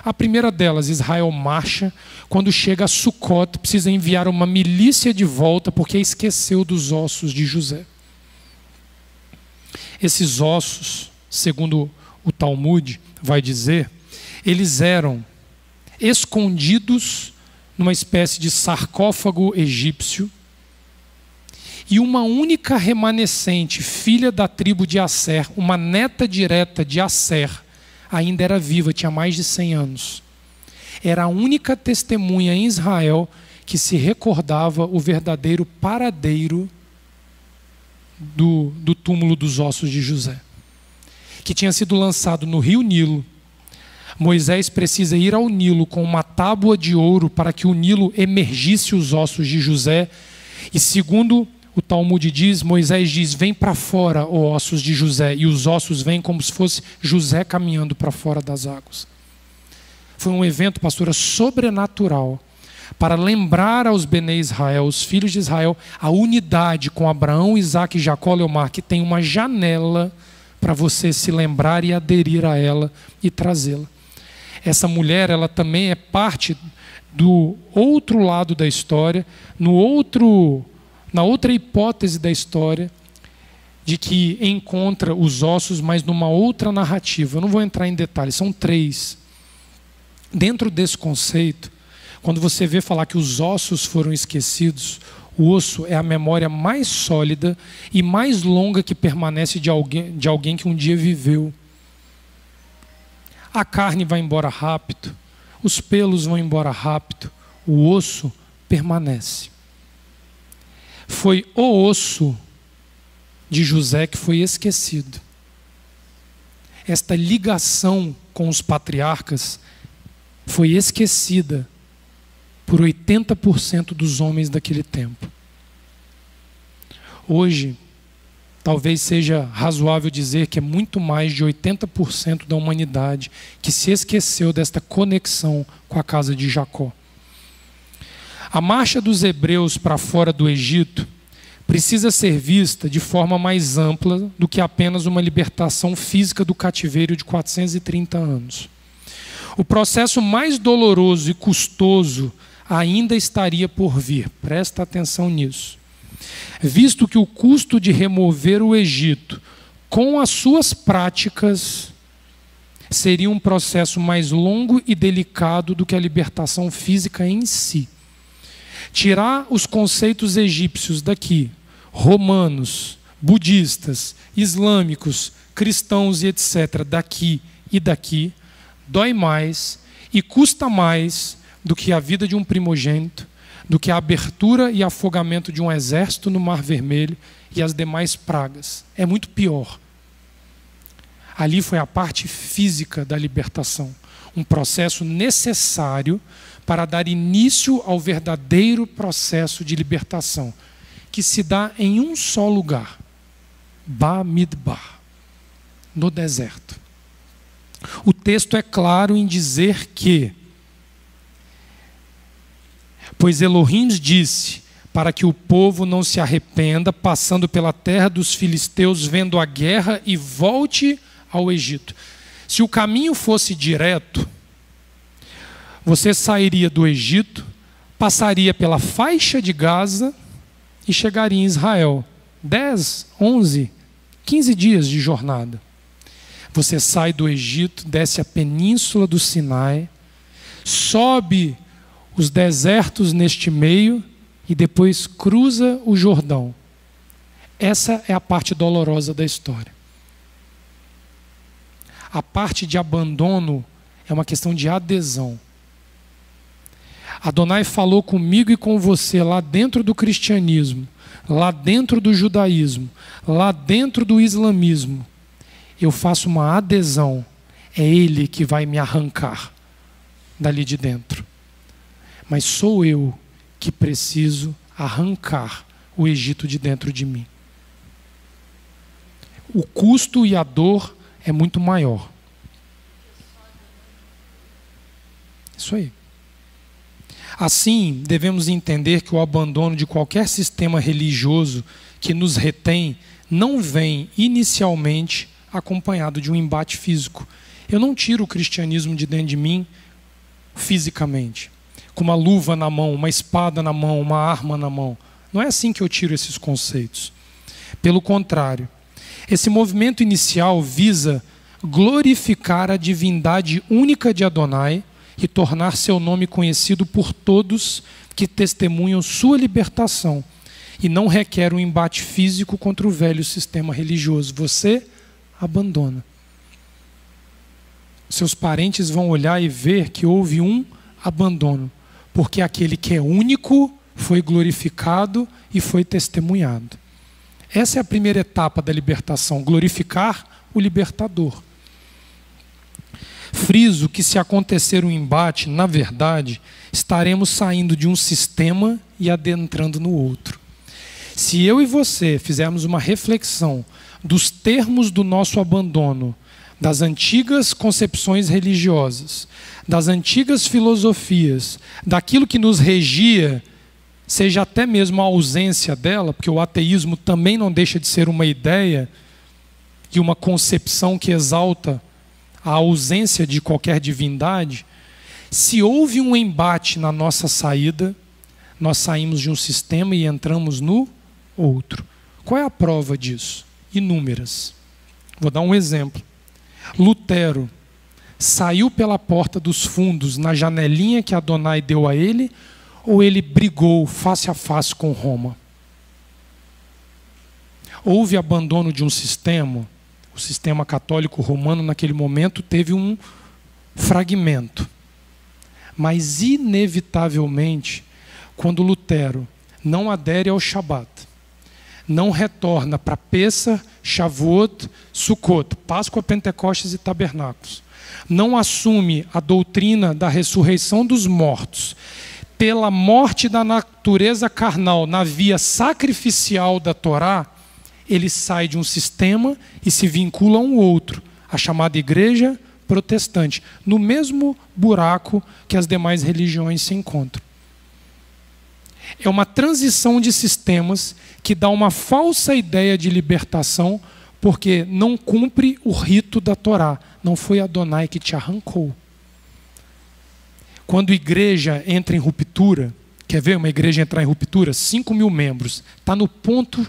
A primeira delas, Israel marcha, quando chega a Sucot, precisa enviar uma milícia de volta porque esqueceu dos ossos de José. Esses ossos, segundo o Talmud vai dizer, eles eram escondidos numa espécie de sarcófago egípcio, e uma única remanescente, filha da tribo de Asser, uma neta direta de Asser, ainda era viva, tinha mais de 100 anos. Era a única testemunha em Israel que se recordava o verdadeiro paradeiro do túmulo dos ossos de José, que tinha sido lançado no rio Nilo. Moisés precisa ir ao Nilo com uma tábua de ouro para que o Nilo emergisse os ossos de José. E segundo o Talmud diz, Moisés diz, vem para fora, ó ossos de José. E os ossos vêm como se fosse José caminhando para fora das águas. Foi um evento, pastora, sobrenatural, para lembrar aos Bnei Israel, os filhos de Israel, a unidade com Abraão, Isaque e Jacó, Leomar, que tem uma janela para você se lembrar e aderir a ela e trazê-la. Essa mulher, ela também é parte do outro lado da história, na outra hipótese da história, de que encontra os ossos, mas numa outra narrativa. Eu não vou entrar em detalhes, são 3. Dentro desse conceito, quando você vê falar que os ossos foram esquecidos, o osso é a memória mais sólida e mais longa que permanece de alguém que um dia viveu. A carne vai embora rápido, os pelos vão embora rápido, o osso permanece. Foi o osso de José que foi esquecido. Esta ligação com os patriarcas foi esquecida por 80% dos homens daquele tempo. Hoje, talvez seja razoável dizer que é muito mais de 80% da humanidade que se esqueceu desta conexão com a casa de Jacó. A marcha dos hebreus para fora do Egito precisa ser vista de forma mais ampla do que apenas uma libertação física do cativeiro de 430 anos. O processo mais doloroso e custoso ainda estaria por vir. Presta atenção nisso. Visto que o custo de remover o Egito com as suas práticas seria um processo mais longo e delicado do que a libertação física em si. Tirar os conceitos egípcios daqui, romanos, budistas, islâmicos, cristãos e etc., daqui e daqui, dói mais e custa mais do que a vida de um primogênito, do que a abertura e afogamento de um exército no Mar Vermelho e as demais pragas. É muito pior. Ali foi a parte física da libertação, um processo necessário para dar início ao verdadeiro processo de libertação, que se dá em um só lugar, Bamidbar, no deserto. O texto é claro em dizer que, pois Elohim disse, para que o povo não se arrependa, passando pela terra dos filisteus, vendo a guerra e volte ao Egito. Se o caminho fosse direto, você sairia do Egito, passaria pela faixa de Gaza e chegaria em Israel. 10, 11, 15 dias de jornada. Você sai do Egito, desce a península do Sinai, sobe os desertos neste meio, e depois cruza o Jordão. Essa é a parte dolorosa da história. A parte de abandono é uma questão de adesão. Adonai falou comigo e com você lá dentro do cristianismo, lá dentro do judaísmo, lá dentro do islamismo. Eu faço uma adesão. É Ele que vai me arrancar dali de dentro. Mas sou eu que preciso arrancar o Egito de dentro de mim. O custo e a dor é muito maior. Isso aí. Assim, devemos entender que o abandono de qualquer sistema religioso que nos retém não vem inicialmente acompanhado de um embate físico. Eu não tiro o cristianismo de dentro de mim fisicamente, com uma luva na mão, uma espada na mão, uma arma na mão. Não é assim que eu tiro esses conceitos. Pelo contrário, esse movimento inicial visa glorificar a divindade única de Adonai e tornar seu nome conhecido por todos que testemunham sua libertação, e não requer um embate físico contra o velho sistema religioso. Você abandona. Seus parentes vão olhar e ver que houve um abandono, porque aquele que é único foi glorificado e foi testemunhado. Essa é a primeira etapa da libertação, glorificar o libertador. Friso que, se acontecer um embate, na verdade, estaremos saindo de um sistema e adentrando no outro. Se eu e você fizermos uma reflexão dos termos do nosso abandono, das antigas concepções religiosas, das antigas filosofias, daquilo que nos regia, seja até mesmo a ausência dela, porque o ateísmo também não deixa de ser uma ideia e uma concepção que exalta a ausência de qualquer divindade. Se houve um embate na nossa saída, nós saímos de um sistema e entramos no outro. Qual é a prova disso? Inúmeras. Vou dar um exemplo. Lutero saiu pela porta dos fundos na janelinha que Adonai deu a ele, ou ele brigou face a face com Roma? Houve abandono de um sistema. O sistema católico romano naquele momento teve um fragmento. Mas inevitavelmente, quando Lutero não adere ao Shabat, não retorna para Pessah, Shavuot, Sukkot, Páscoa, Pentecostes e Tabernáculos, não assume a doutrina da ressurreição dos mortos, pela morte da natureza carnal na via sacrificial da Torá, ele sai de um sistema e se vincula a um outro, a chamada igreja protestante, no mesmo buraco que as demais religiões se encontram. É uma transição de sistemas que dá uma falsa ideia de libertação, porque não cumpre o rito da Torá. Não foi Adonai que te arrancou. Quando a igreja entra em ruptura, quer ver uma igreja entrar em ruptura? 5.000 membros. Está no ponto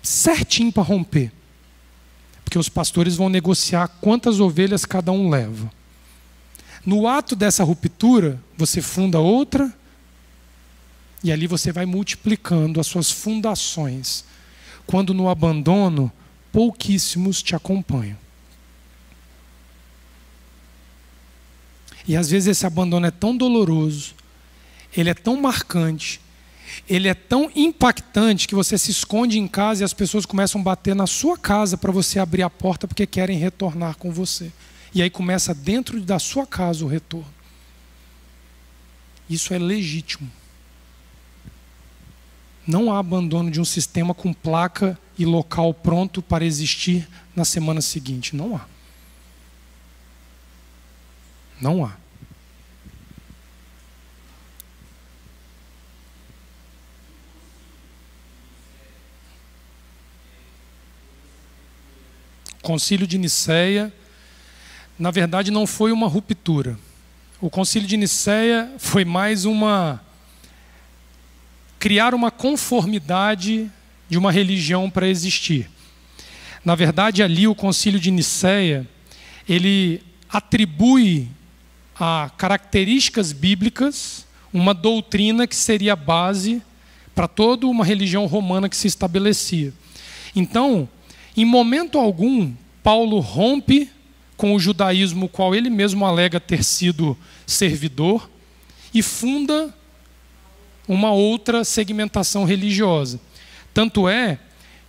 certinho para romper. Porque os pastores vão negociar quantas ovelhas cada um leva. No ato dessa ruptura, você funda outra, e ali você vai multiplicando as suas fundações. Quando no abandono, pouquíssimos te acompanham. E às vezes esse abandono é tão doloroso, ele é tão marcante, ele é tão impactante que você se esconde em casa e as pessoas começam a bater na sua casa para você abrir a porta porque querem retornar com você. E aí começa dentro da sua casa o retorno. Isso é legítimo. Não há abandono de um sistema com placa e local pronto para existir na semana seguinte. Não há. Não há. O Concílio de Nicéia, na verdade, não foi uma ruptura. O Concílio de Nicéia foi mais criar uma conformidade de uma religião para existir. Na verdade, ali o Concílio de Nicéia, ele atribui a características bíblicas uma doutrina que seria base para toda uma religião romana que se estabelecia. Então, em momento algum, Paulo rompe com o judaísmo, qual ele mesmo alega ter sido servidor, e funda uma outra segmentação religiosa. Tanto é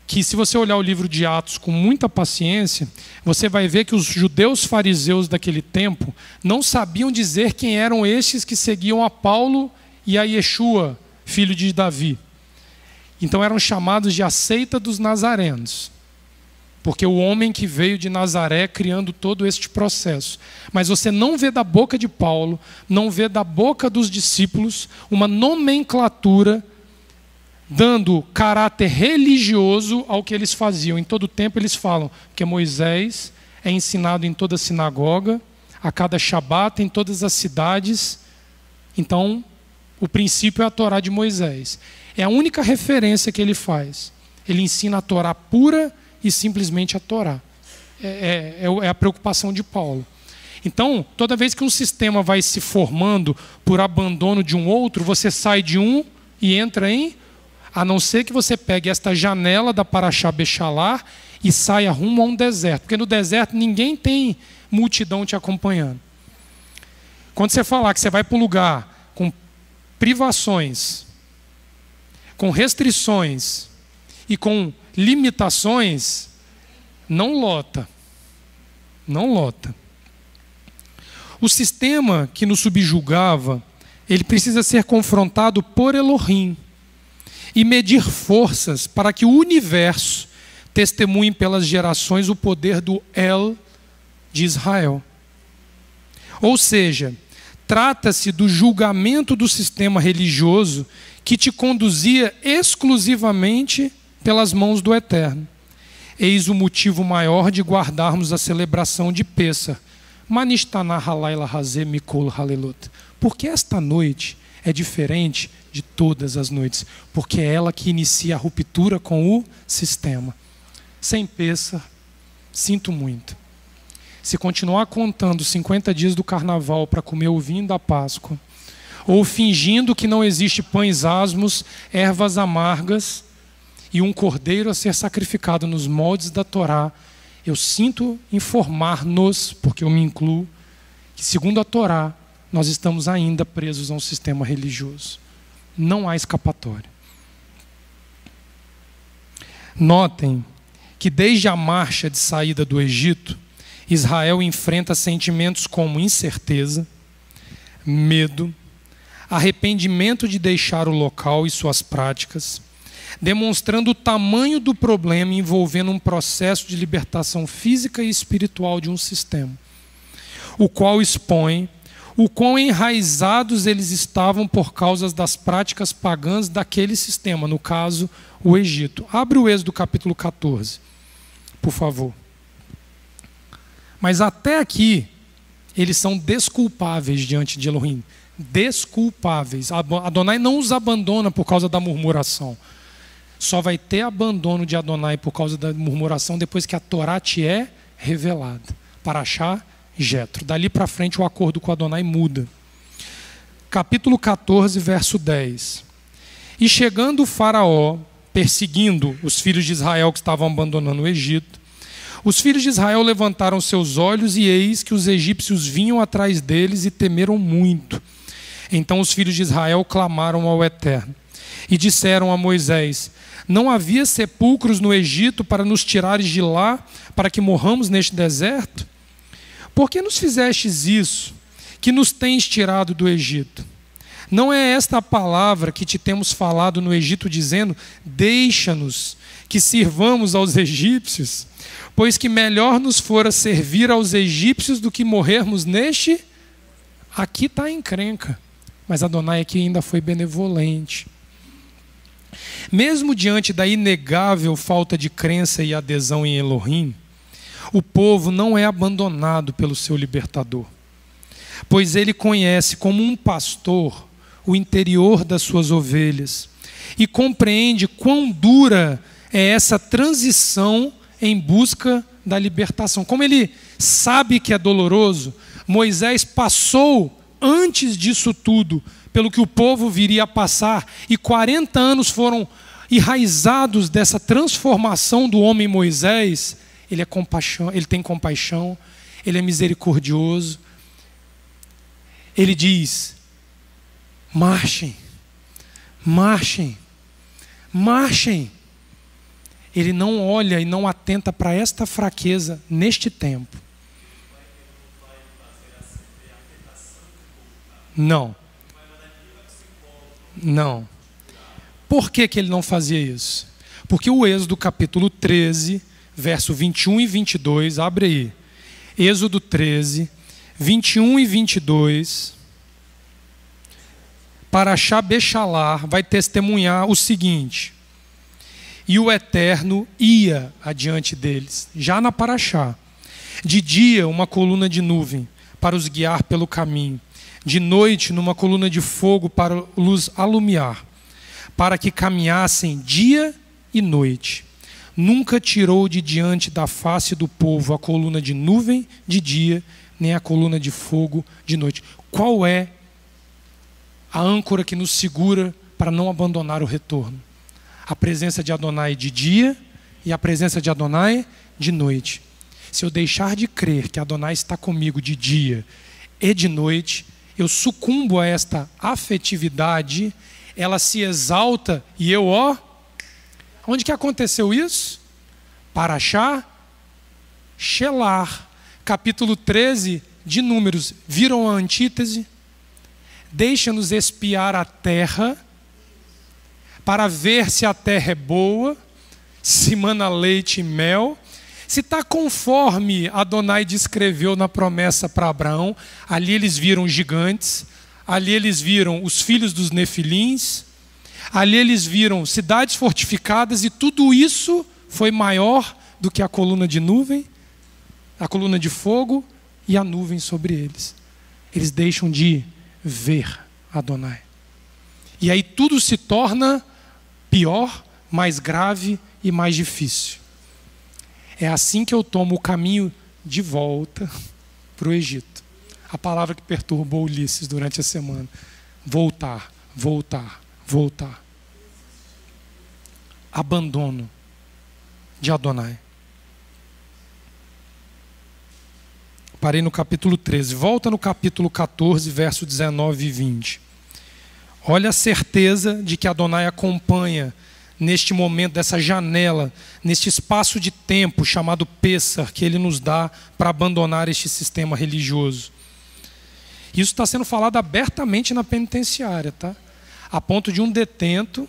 que, se você olhar o livro de Atos com muita paciência, você vai ver que os judeus fariseus daquele tempo não sabiam dizer quem eram estes que seguiam a Paulo e a Yeshua, filho de Davi. Então eram chamados de a seita dos nazarenos, porque o homem que veio de Nazaré criando todo este processo. Mas você não vê da boca de Paulo, não vê da boca dos discípulos uma nomenclatura dando caráter religioso ao que eles faziam. Em todo tempo eles falam que Moisés é ensinado em toda a sinagoga, a cada Shabat, em todas as cidades. Então, o princípio é a Torá de Moisés. É a única referência que ele faz. Ele ensina a Torá pura e simplesmente a Torá. É a preocupação de Paulo. Então, toda vez que um sistema vai se formando por abandono de um outro, você sai de um e entra em... A não ser que você pegue esta janela da Parashá Bechalá e saia rumo a um deserto. Porque no deserto ninguém tem multidão te acompanhando. Quando você falar que você vai para um lugar com privações, com restrições e com limitações, não lota. Não lota. O sistema que nos subjugava, ele precisa ser confrontado por Elohim e medir forças para que o universo testemunhe pelas gerações o poder do El de Israel. Ou seja, trata-se do julgamento do sistema religioso que te conduzia exclusivamente pelas mãos do Eterno. Eis o motivo maior de guardarmos a celebração de Pêssar. Manishtaná halayla hazeh mikol halelut. Porque esta noite é diferente de todas as noites, porque é ela que inicia a ruptura com o sistema. Sem Pêssar, sinto muito. Se continuar contando 50 dias do carnaval para comer o vinho da Páscoa, ou fingindo que não existe pães asmos, ervas amargas e um cordeiro a ser sacrificado nos moldes da Torá, eu sinto informar-nos, porque eu me incluo, que segundo a Torá, nós estamos ainda presos a um sistema religioso. Não há escapatória. Notem que desde a marcha de saída do Egito, Israel enfrenta sentimentos como incerteza, medo, arrependimento de deixar o local e suas práticas, demonstrando o tamanho do problema envolvendo um processo de libertação física e espiritual de um sistema, o qual expõe o quão enraizados eles estavam por causa das práticas pagãs daquele sistema, no caso, o Egito. Abre o Êxodo capítulo 14, por favor. Mas até aqui, eles são desculpáveis diante de Elohim. Desculpáveis. Adonai não os abandona por causa da murmuração. Só vai ter abandono de Adonai por causa da murmuração depois que a Torá te é revelada. Parashá Jetro. Dali para frente o acordo com Adonai muda. Capítulo 14, verso 10. E chegando o faraó, perseguindo os filhos de Israel que estavam abandonando o Egito, os filhos de Israel levantaram seus olhos e eis que os egípcios vinham atrás deles e temeram muito. Então os filhos de Israel clamaram ao Eterno e disseram a Moisés: não havia sepulcros no Egito para nos tirares de lá, para que morramos neste deserto? Por que nos fizestes isso, que nos tens tirado do Egito? Não é esta a palavra que te temos falado no Egito, dizendo: deixa-nos que sirvamos aos egípcios, pois que melhor nos fora servir aos egípcios do que morrermos neste? Aqui está a encrenca, mas Adonai aqui ainda foi benevolente. Mesmo diante da inegável falta de crença e adesão em Elohim, o povo não é abandonado pelo seu libertador, pois ele conhece como um pastor o interior das suas ovelhas e compreende quão dura é essa transição em busca da libertação. Como ele sabe que é doloroso, Moisés passou, antes disso tudo, pelo que o povo viria a passar, e 40 anos foram enraizados dessa transformação do homem Moisés, ele tem compaixão, ele é misericordioso. Ele diz: marchem, marchem, marchem. Ele não olha e não atenta para esta fraqueza neste tempo. Não. Não. Por que ele não fazia isso? Porque o Êxodo capítulo 13, verso 21 e 22, abre aí. Êxodo 13, 21 e 22. Parashá Bechalar vai testemunhar o seguinte: e o Eterno ia adiante deles, já na Parashá. De dia, uma coluna de nuvem para os guiar pelo caminho. De noite, numa coluna de fogo para os alumiar, para que caminhassem dia e noite. Nunca tirou de diante da face do povo a coluna de nuvem de dia, nem a coluna de fogo de noite. Qual é a âncora que nos segura para não abandonar o retorno? A presença de Adonai de dia e a presença de Adonai de noite. Se eu deixar de crer que Adonai está comigo de dia e de noite, eu sucumbo a esta afetividade, ela se exalta e eu, onde que aconteceu isso? Parashá Shelar, capítulo 13 de Números. Viram a antítese? Deixa-nos espiar a terra, para ver se a terra é boa, se mana leite e mel, se está conforme Adonai descreveu na promessa para Abraão. Ali eles viram gigantes, ali eles viram os filhos dos nefilins, ali eles viram cidades fortificadas, e tudo isso foi maior do que a coluna de nuvem, a coluna de fogo e a nuvem sobre eles. Eles deixam de ver Adonai. E aí tudo se torna pior, mais grave e mais difícil. É assim que eu tomo o caminho de volta para o Egito. A palavra que perturbou Ulisses durante a semana. Voltar, voltar, voltar. Abandono de Adonai. Parei no capítulo 13. Volta no capítulo 14, verso 19 e 20. Olha a certeza de que Adonai acompanha neste momento, dessa janela, neste espaço de tempo chamado Pêssar, que ele nos dá para abandonar este sistema religioso. Isso está sendo falado abertamente na penitenciária, tá? A ponto de um detento,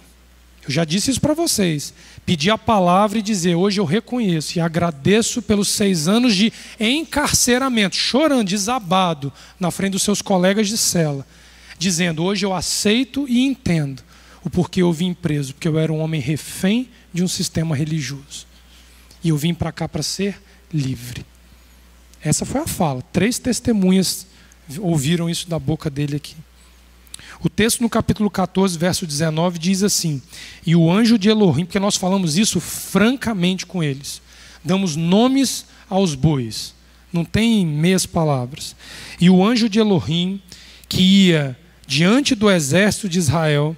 eu já disse isso para vocês, pedir a palavra e dizer: hoje eu reconheço e agradeço pelos 6 anos de encarceramento, chorando, desabado, na frente dos seus colegas de cela, dizendo: hoje eu aceito e entendo o porquê eu vim preso, porque eu era um homem refém de um sistema religioso. E eu vim para cá para ser livre. Essa foi a fala. 3 testemunhas ouviram isso da boca dele aqui. O texto no capítulo 14, verso 19, diz assim: e o anjo de Elohim, porque nós falamos isso francamente com eles, damos nomes aos bois, não tem meias palavras. E o anjo de Elohim, que ia diante do exército de Israel,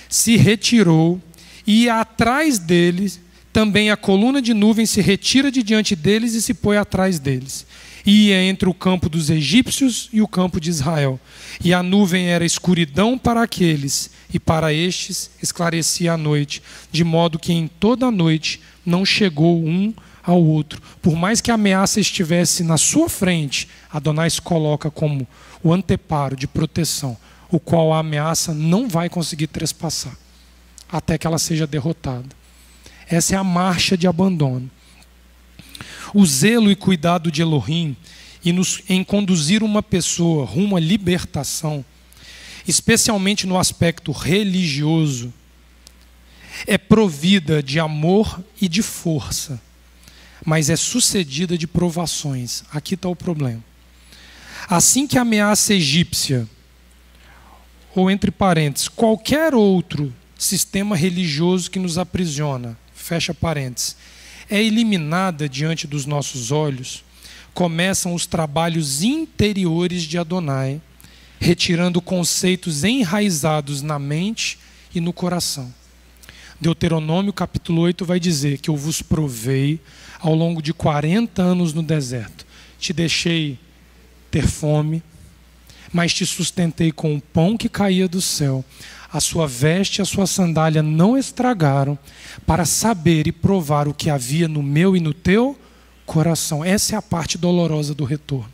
se retirou, e atrás deles também a coluna de nuvem se retira de diante deles e se põe atrás deles. Ia entre o campo dos egípcios e o campo de Israel. E a nuvem era escuridão para aqueles, e para estes esclarecia a noite, de modo que em toda a noite não chegou um ao outro. Por mais que a ameaça estivesse na sua frente, Adonai se coloca como o anteparo de proteção, o qual a ameaça não vai conseguir trespassar, até que ela seja derrotada. Essa é a marcha de abandono. O zelo e cuidado de Elohim em conduzir uma pessoa rumo à libertação, especialmente no aspecto religioso, é provida de amor e de força, mas é sucedida de provações. Aqui está o problema. Assim que a ameaça egípcia, ou entre parênteses, qualquer outro sistema religioso que nos aprisiona, fecha parênteses, é eliminada diante dos nossos olhos, começam os trabalhos interiores de Adonai retirando conceitos enraizados na mente e no coração. Deuteronômio capítulo 8 vai dizer que eu vos provei ao longo de 40 anos no deserto. Te deixei ter fome, mas te sustentei com o pão que caía do céu. A sua veste e a sua sandália não estragaram, para saber e provar o que havia no meu e no teu coração. Essa é a parte dolorosa do retorno.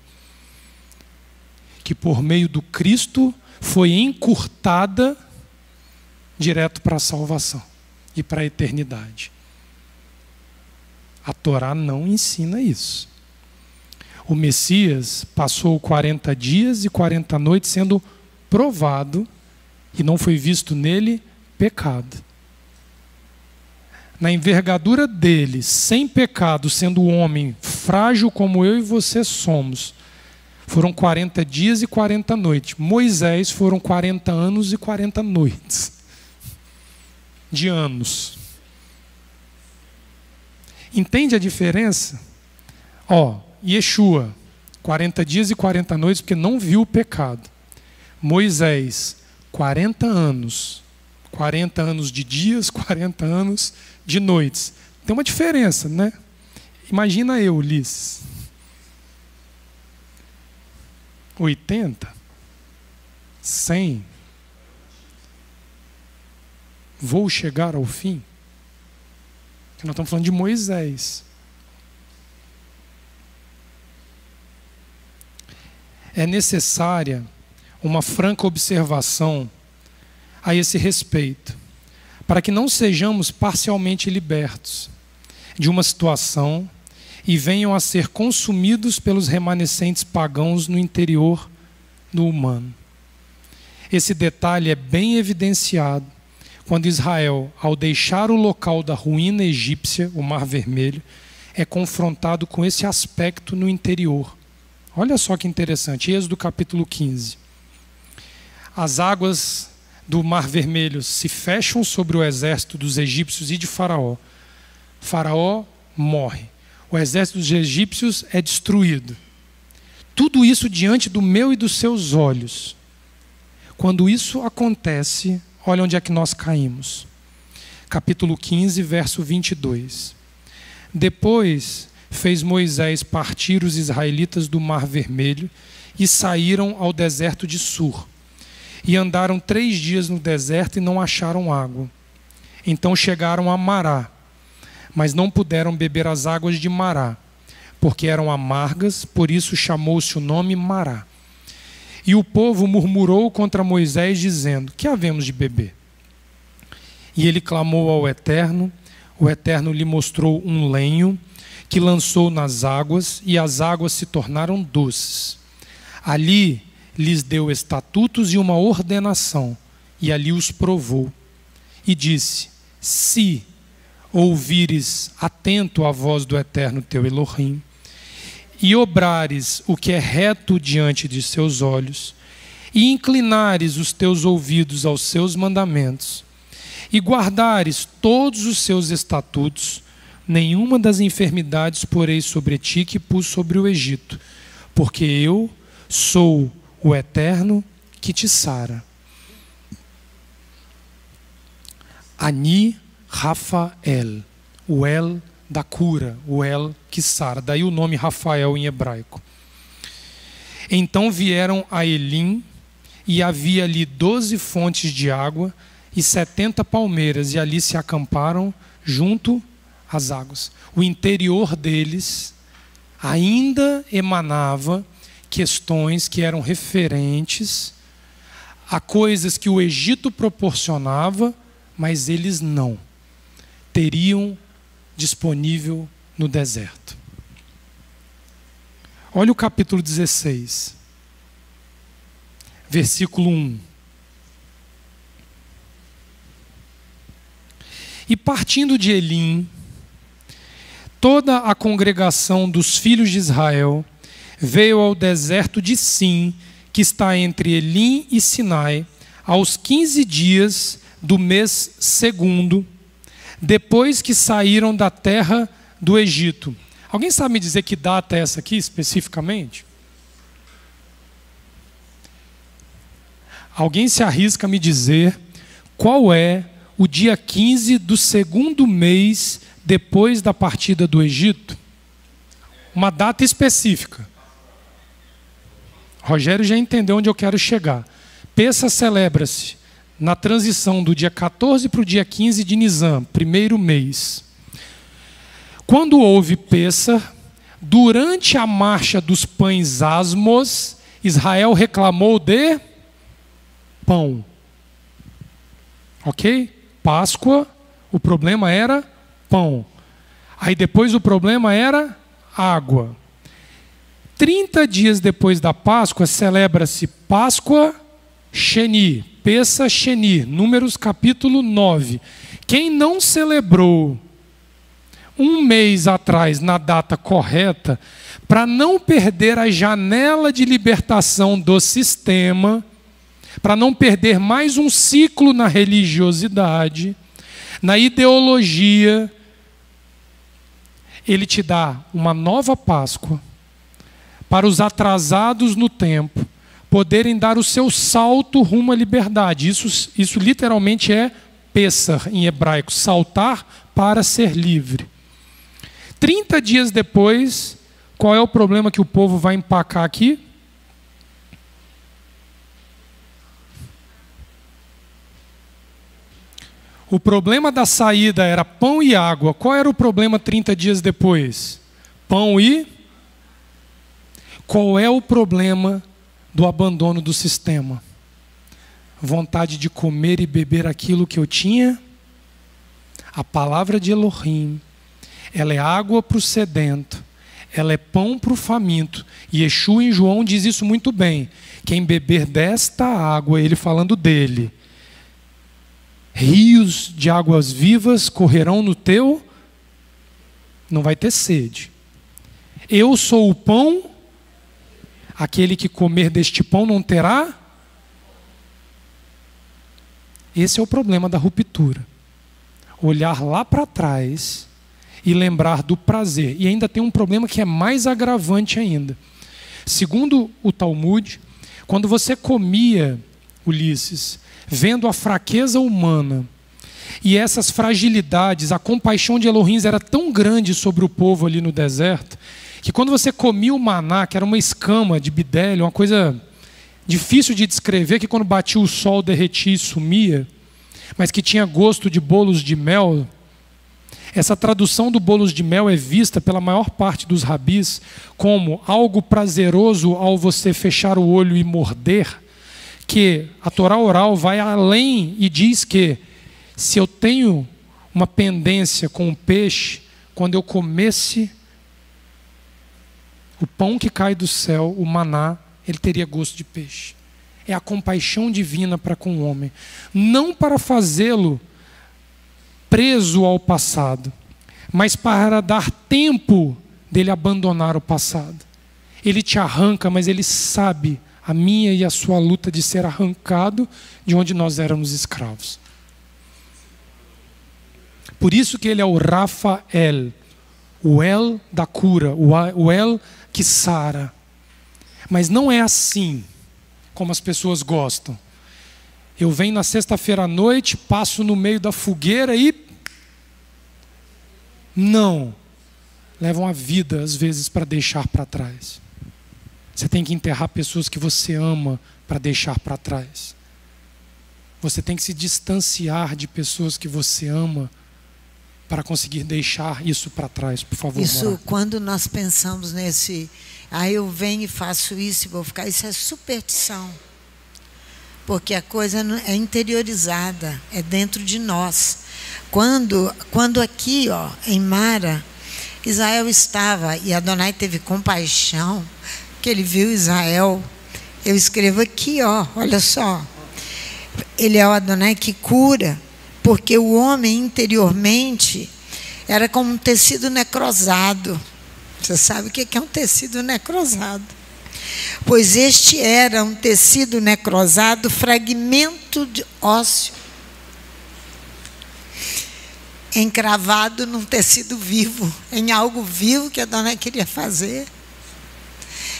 Que por meio do Cristo foi encurtada direto para a salvação e para a eternidade. A Torá não ensina isso. O Messias passou 40 dias e 40 noites sendo provado e não foi visto nele pecado. Na envergadura dele, sem pecado, sendo homem frágil como eu e você somos, foram 40 dias e 40 noites. Moisés foram 40 anos e 40 noites. De anos. Entende a diferença? Yeshua, 40 dias e 40 noites, porque não viu o pecado. Moisés, 40 anos. 40 anos de dias, 40 anos de noites. Tem uma diferença, né? Imagina eu, Ulisses. 80? 100? Vou chegar ao fim? Nós estamos falando de Moisés. É necessária uma franca observação a esse respeito, para que não sejamos parcialmente libertos de uma situação e venham a ser consumidos pelos remanescentes pagãos no interior do humano. Esse detalhe é bem evidenciado quando Israel, ao deixar o local da ruína egípcia, o Mar Vermelho, é confrontado com esse aspecto no interior. Olha só que interessante, Êxodo capítulo 15. As águas do Mar Vermelho se fecham sobre o exército dos egípcios e de Faraó. Faraó morre. O exército dos egípcios é destruído. Tudo isso diante do meu e dos seus olhos. Quando isso acontece, olha onde é que nós caímos. Capítulo 15, verso 22. Depois fez Moisés partir os israelitas do Mar Vermelho e saíram ao deserto de Sur. E andaram 3 dias no deserto e não acharam água. Então chegaram a Mará, mas não puderam beber as águas de Mará, porque eram amargas, por isso chamou-se o nome Mará. E o povo murmurou contra Moisés, dizendo: que havemos de beber? E ele clamou ao Eterno, o Eterno lhe mostrou um lenho, que lançou nas águas, e as águas se tornaram doces. Ali lhes deu estatutos e uma ordenação, e ali os provou. E disse: se ouvires atento à voz do Eterno teu Elohim, e obrares o que é reto diante de seus olhos, e inclinares os teus ouvidos aos seus mandamentos, e guardares todos os seus estatutos, nenhuma das enfermidades porei sobre ti que pus sobre o Egito, porque eu sou o Eterno que te sara. Ani Rafael, o El da cura, o El que sara. Daí o nome Rafael em hebraico. Então vieram a Elim, e havia ali 12 fontes de água e 70 palmeiras, e ali se acamparam junto às águas. O interior deles ainda emanava questões que eram referentes a coisas que o Egito proporcionava, mas eles não teriam disponível no deserto. Olha o capítulo 16, versículo 1. E partindo de Elim, toda a congregação dos filhos de Israel veio ao deserto de Sim, que está entre Elim e Sinai, aos 15 dias do mês segundo, depois que saíram da terra do Egito. Alguém sabe me dizer que data é essa aqui especificamente? Alguém se arrisca a me dizer qual é o dia 15 do segundo mês depois da partida do Egito? Uma data específica. Rogério já entendeu onde eu quero chegar. Pêssar celebra-se na transição do dia 14 para o dia 15 de Nisan, primeiro mês. Quando houve Pêssar, durante a marcha dos pães asmos, Israel reclamou de pão. Ok? Páscoa, o problema era pão. Aí depois o problema era água. 30 dias depois da Páscoa, celebra-se Páscoa Sheni, Pêssar Sheni, Números capítulo 9. Quem não celebrou um mês atrás, na data correta, para não perder a janela de libertação do sistema, para não perder mais um ciclo na religiosidade, na ideologia, ele te dá uma nova Páscoa, para os atrasados no tempo poderem dar o seu salto rumo à liberdade. Isso literalmente é Pêssar em hebraico, saltar para ser livre. 30 dias depois, qual é o problema que o povo vai empacar aqui? O problema da saída era pão e água. Qual era o problema 30 dias depois? Pão e... Qual é o problema do abandono do sistema? Vontade de comer e beber aquilo que eu tinha? A palavra de Elohim, ela é água para o sedento, ela é pão para o faminto. E Yeshua em João diz isso muito bem. Quem beber desta água, ele falando dele, rios de águas vivas correrão no teu, não vai ter sede. Eu sou o pão, aquele que comer deste pão não terá. Esse é o problema da ruptura. Olhar lá para trás e lembrar do prazer. E ainda tem um problema que é mais agravante ainda. Segundo o Talmud, quando você comia, Ulisses, vendo a fraqueza humana e essas fragilidades, a compaixão de Elohim era tão grande sobre o povo ali no deserto, que quando você comia o maná, que era uma escama de bidélio, uma coisa difícil de descrever, que quando batia o sol derretia e sumia, mas que tinha gosto de bolos de mel. Essa tradução do bolos de mel é vista pela maior parte dos rabis como algo prazeroso ao você fechar o olho e morder, que a Torá oral vai além e diz que se eu tenho uma pendência com o peixe, quando eu comesse o pão que cai do céu, o maná, ele teria gosto de peixe. É a compaixão divina para com o homem. Não para fazê-lo preso ao passado, mas para dar tempo dele abandonar o passado. Ele te arranca, mas ele sabe a minha e a sua luta de ser arrancado de onde nós éramos escravos. Por isso que ele é o Rafael, o El da cura, o El que sara. Mas não é assim como as pessoas gostam. Eu venho na sexta-feira à noite, passo no meio da fogueira e... Não. Levam a vida, às vezes, para deixar para trás. Você tem que enterrar pessoas que você ama para deixar para trás. Você tem que se distanciar de pessoas que você ama para conseguir deixar isso para trás, por favor. Isso, Morar. quando nós pensamos nesse, eu venho e faço isso e vou ficar, isso é superstição. Porque a coisa é interiorizada, é dentro de nós. Quando aqui, em Mara, Israel estava, e Adonai teve compaixão, que ele viu Israel, eu escrevo aqui, olha só. Ele é o Adonai que cura, porque o homem interiormente era como um tecido necrosado. Você sabe o que é um tecido necrosado? Pois este era um tecido necrosado, fragmento de ósseo, encravado num tecido vivo, em algo vivo que a Adonai queria fazer.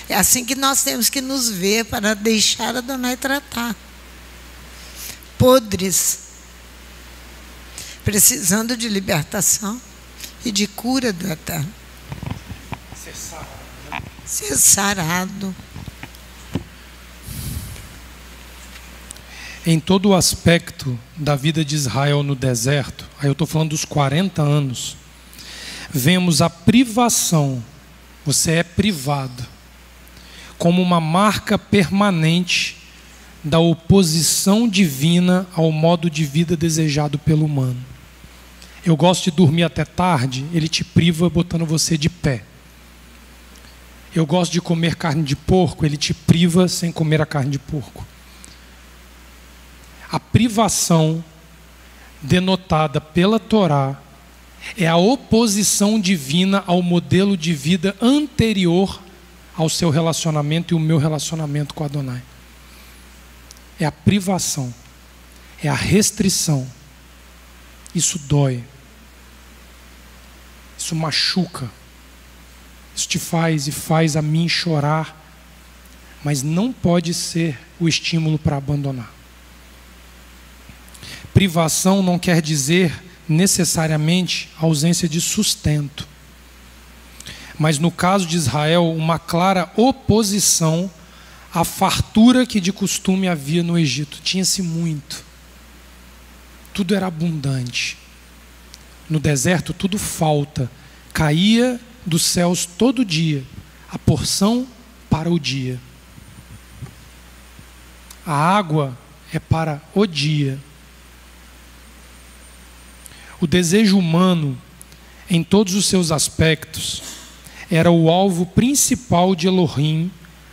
É assim que nós temos que nos ver para deixar a Adonai tratar. podres, precisando de libertação e de cura da terra. Ser sarado. Em todo o aspecto da vida de Israel no deserto, aí eu estou falando dos 40 anos, vemos a privação, você é privado, como uma marca permanente da oposição divina ao modo de vida desejado pelo humano. Eu gosto de dormir até tarde, ele te priva botando você de pé. Eu gosto de comer carne de porco, ele te priva sem comer a carne de porco. A privação denotada pela Torá é a oposição divina ao modelo de vida anterior ao seu relacionamento e o meu relacionamento com Adonai. É a privação, é a restrição. Isso dói, isso machuca, isso te faz e faz a mim chorar, mas não pode ser o estímulo para abandonar. Privação não quer dizer necessariamente ausência de sustento, mas no caso de Israel, uma clara oposição à fartura que de costume havia no Egito. Tinha-se muito, tudo era abundante. No deserto tudo falta, caía dos céus todo dia, a porção para o dia. A água é para o dia. O desejo humano, em todos os seus aspectos, era o alvo principal de Elohim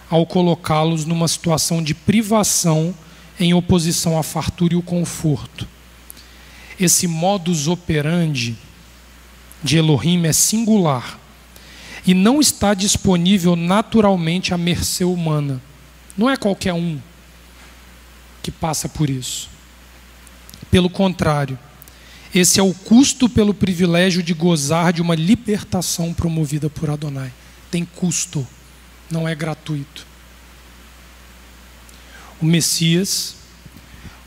ao colocá-los numa situação de privação em oposição à fartura e o conforto. Esse modus operandi de Elohim é singular e não está disponível naturalmente à mercê humana. Não é qualquer um que passa por isso. Pelo contrário, esse é o custo pelo privilégio de gozar de uma libertação promovida por Adonai. Tem custo, não é gratuito. O Messias,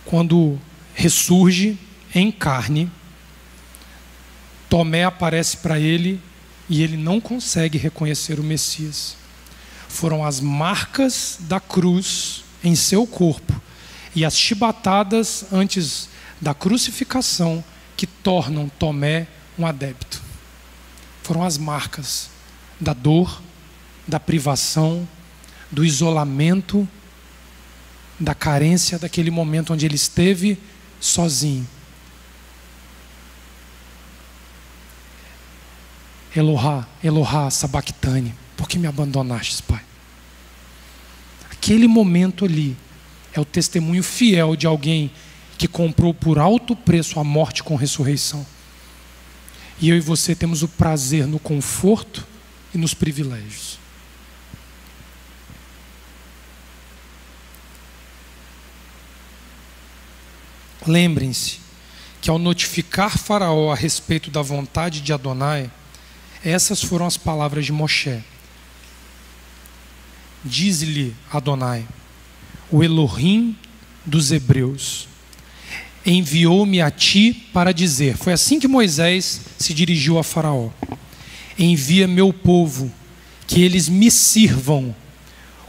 quando ressurge em carne, Tomé aparece para ele e ele não consegue reconhecer o Messias. Foram as marcas da cruz em seu corpo e as chibatadas antes da crucificação que tornam Tomé um adepto. Foram as marcas da dor, da privação, do isolamento, da carência daquele momento onde ele esteve sozinho. Elohá, Elohá, sabactane, por que me abandonastes, Pai? Aquele momento ali é o testemunho fiel de alguém que comprou por alto preço a morte com ressurreição. E eu e você temos o prazer no conforto e nos privilégios. Lembrem-se que ao notificar Faraó a respeito da vontade de Adonai, essas foram as palavras de Moshe. Diz-lhe Adonai, o Elohim dos hebreus, enviou-me a ti para dizer. Foi assim que Moisés se dirigiu a Faraó. Envia meu povo, que eles me sirvam.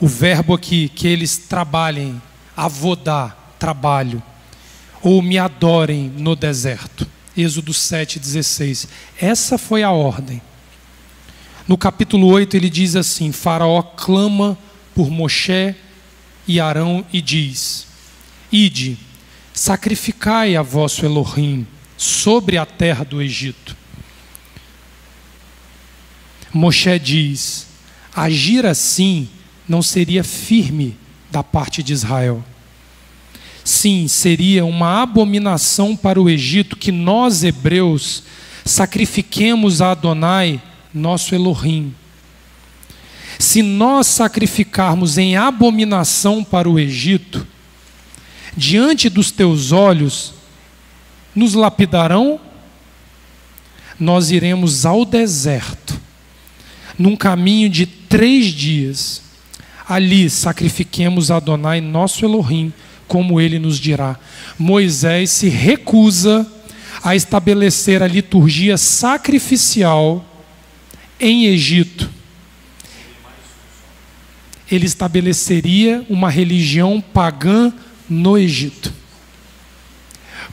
O verbo aqui, que eles trabalhem, avodá, trabalho, ou me adorem no deserto. Êxodo 7,16. Essa foi a ordem. No capítulo 8 ele diz assim: Faraó clama por Moshe e Arão e diz: Ide, sacrificai a vosso Elohim sobre a terra do Egito. Moshe diz: agir assim não seria firme da parte de Israel. Sim, seria uma abominação para o Egito que nós, hebreus, sacrifiquemos a Adonai, nosso Elohim. Se nós sacrificarmos em abominação para o Egito, diante dos teus olhos, nos lapidarão, nós iremos ao deserto, num caminho de 3 dias. Ali sacrifiquemos a Adonai, nosso Elohim, como ele nos dirá. Moisés se recusa a estabelecer a liturgia sacrificial em Egito. Ele estabeleceria uma religião pagã no Egito.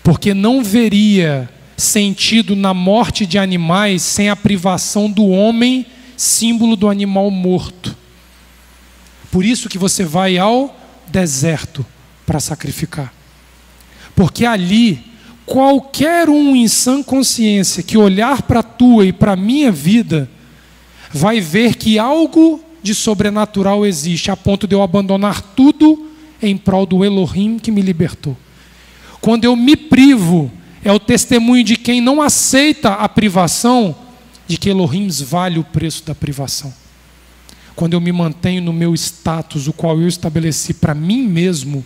Porque não veria sentido na morte de animais sem a privação do homem, símbolo do animal morto. Por isso que você vai ao deserto para sacrificar. Porque ali, qualquer um em sã consciência que olhar para a tua e para a minha vida, vai ver que algo de sobrenatural existe, a ponto de eu abandonar tudo em prol do Elohim que me libertou. Quando eu me privo, é o testemunho de quem não aceita a privação, de que Elohim vale o preço da privação. Quando eu me mantenho no meu status, o qual eu estabeleci para mim mesmo,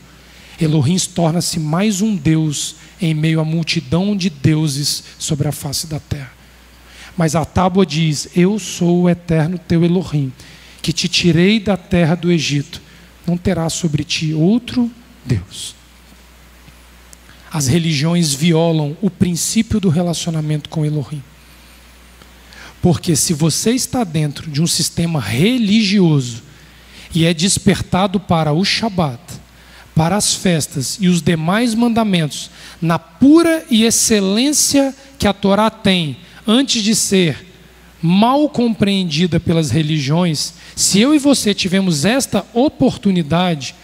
Elohim torna-se mais um Deus em meio à multidão de deuses sobre a face da terra. Mas a tábua diz: eu sou o eterno teu Elohim, que te tirei da terra do Egito. Não terá sobre ti outro Deus. As religiões violam o princípio do relacionamento com Elohim. Porque se você está dentro de um sistema religioso e é despertado para o Shabat, para as festas e os demais mandamentos, na pura e excelência que a Torá tem, antes de ser mal compreendida pelas religiões, se eu e você tivemos esta oportunidade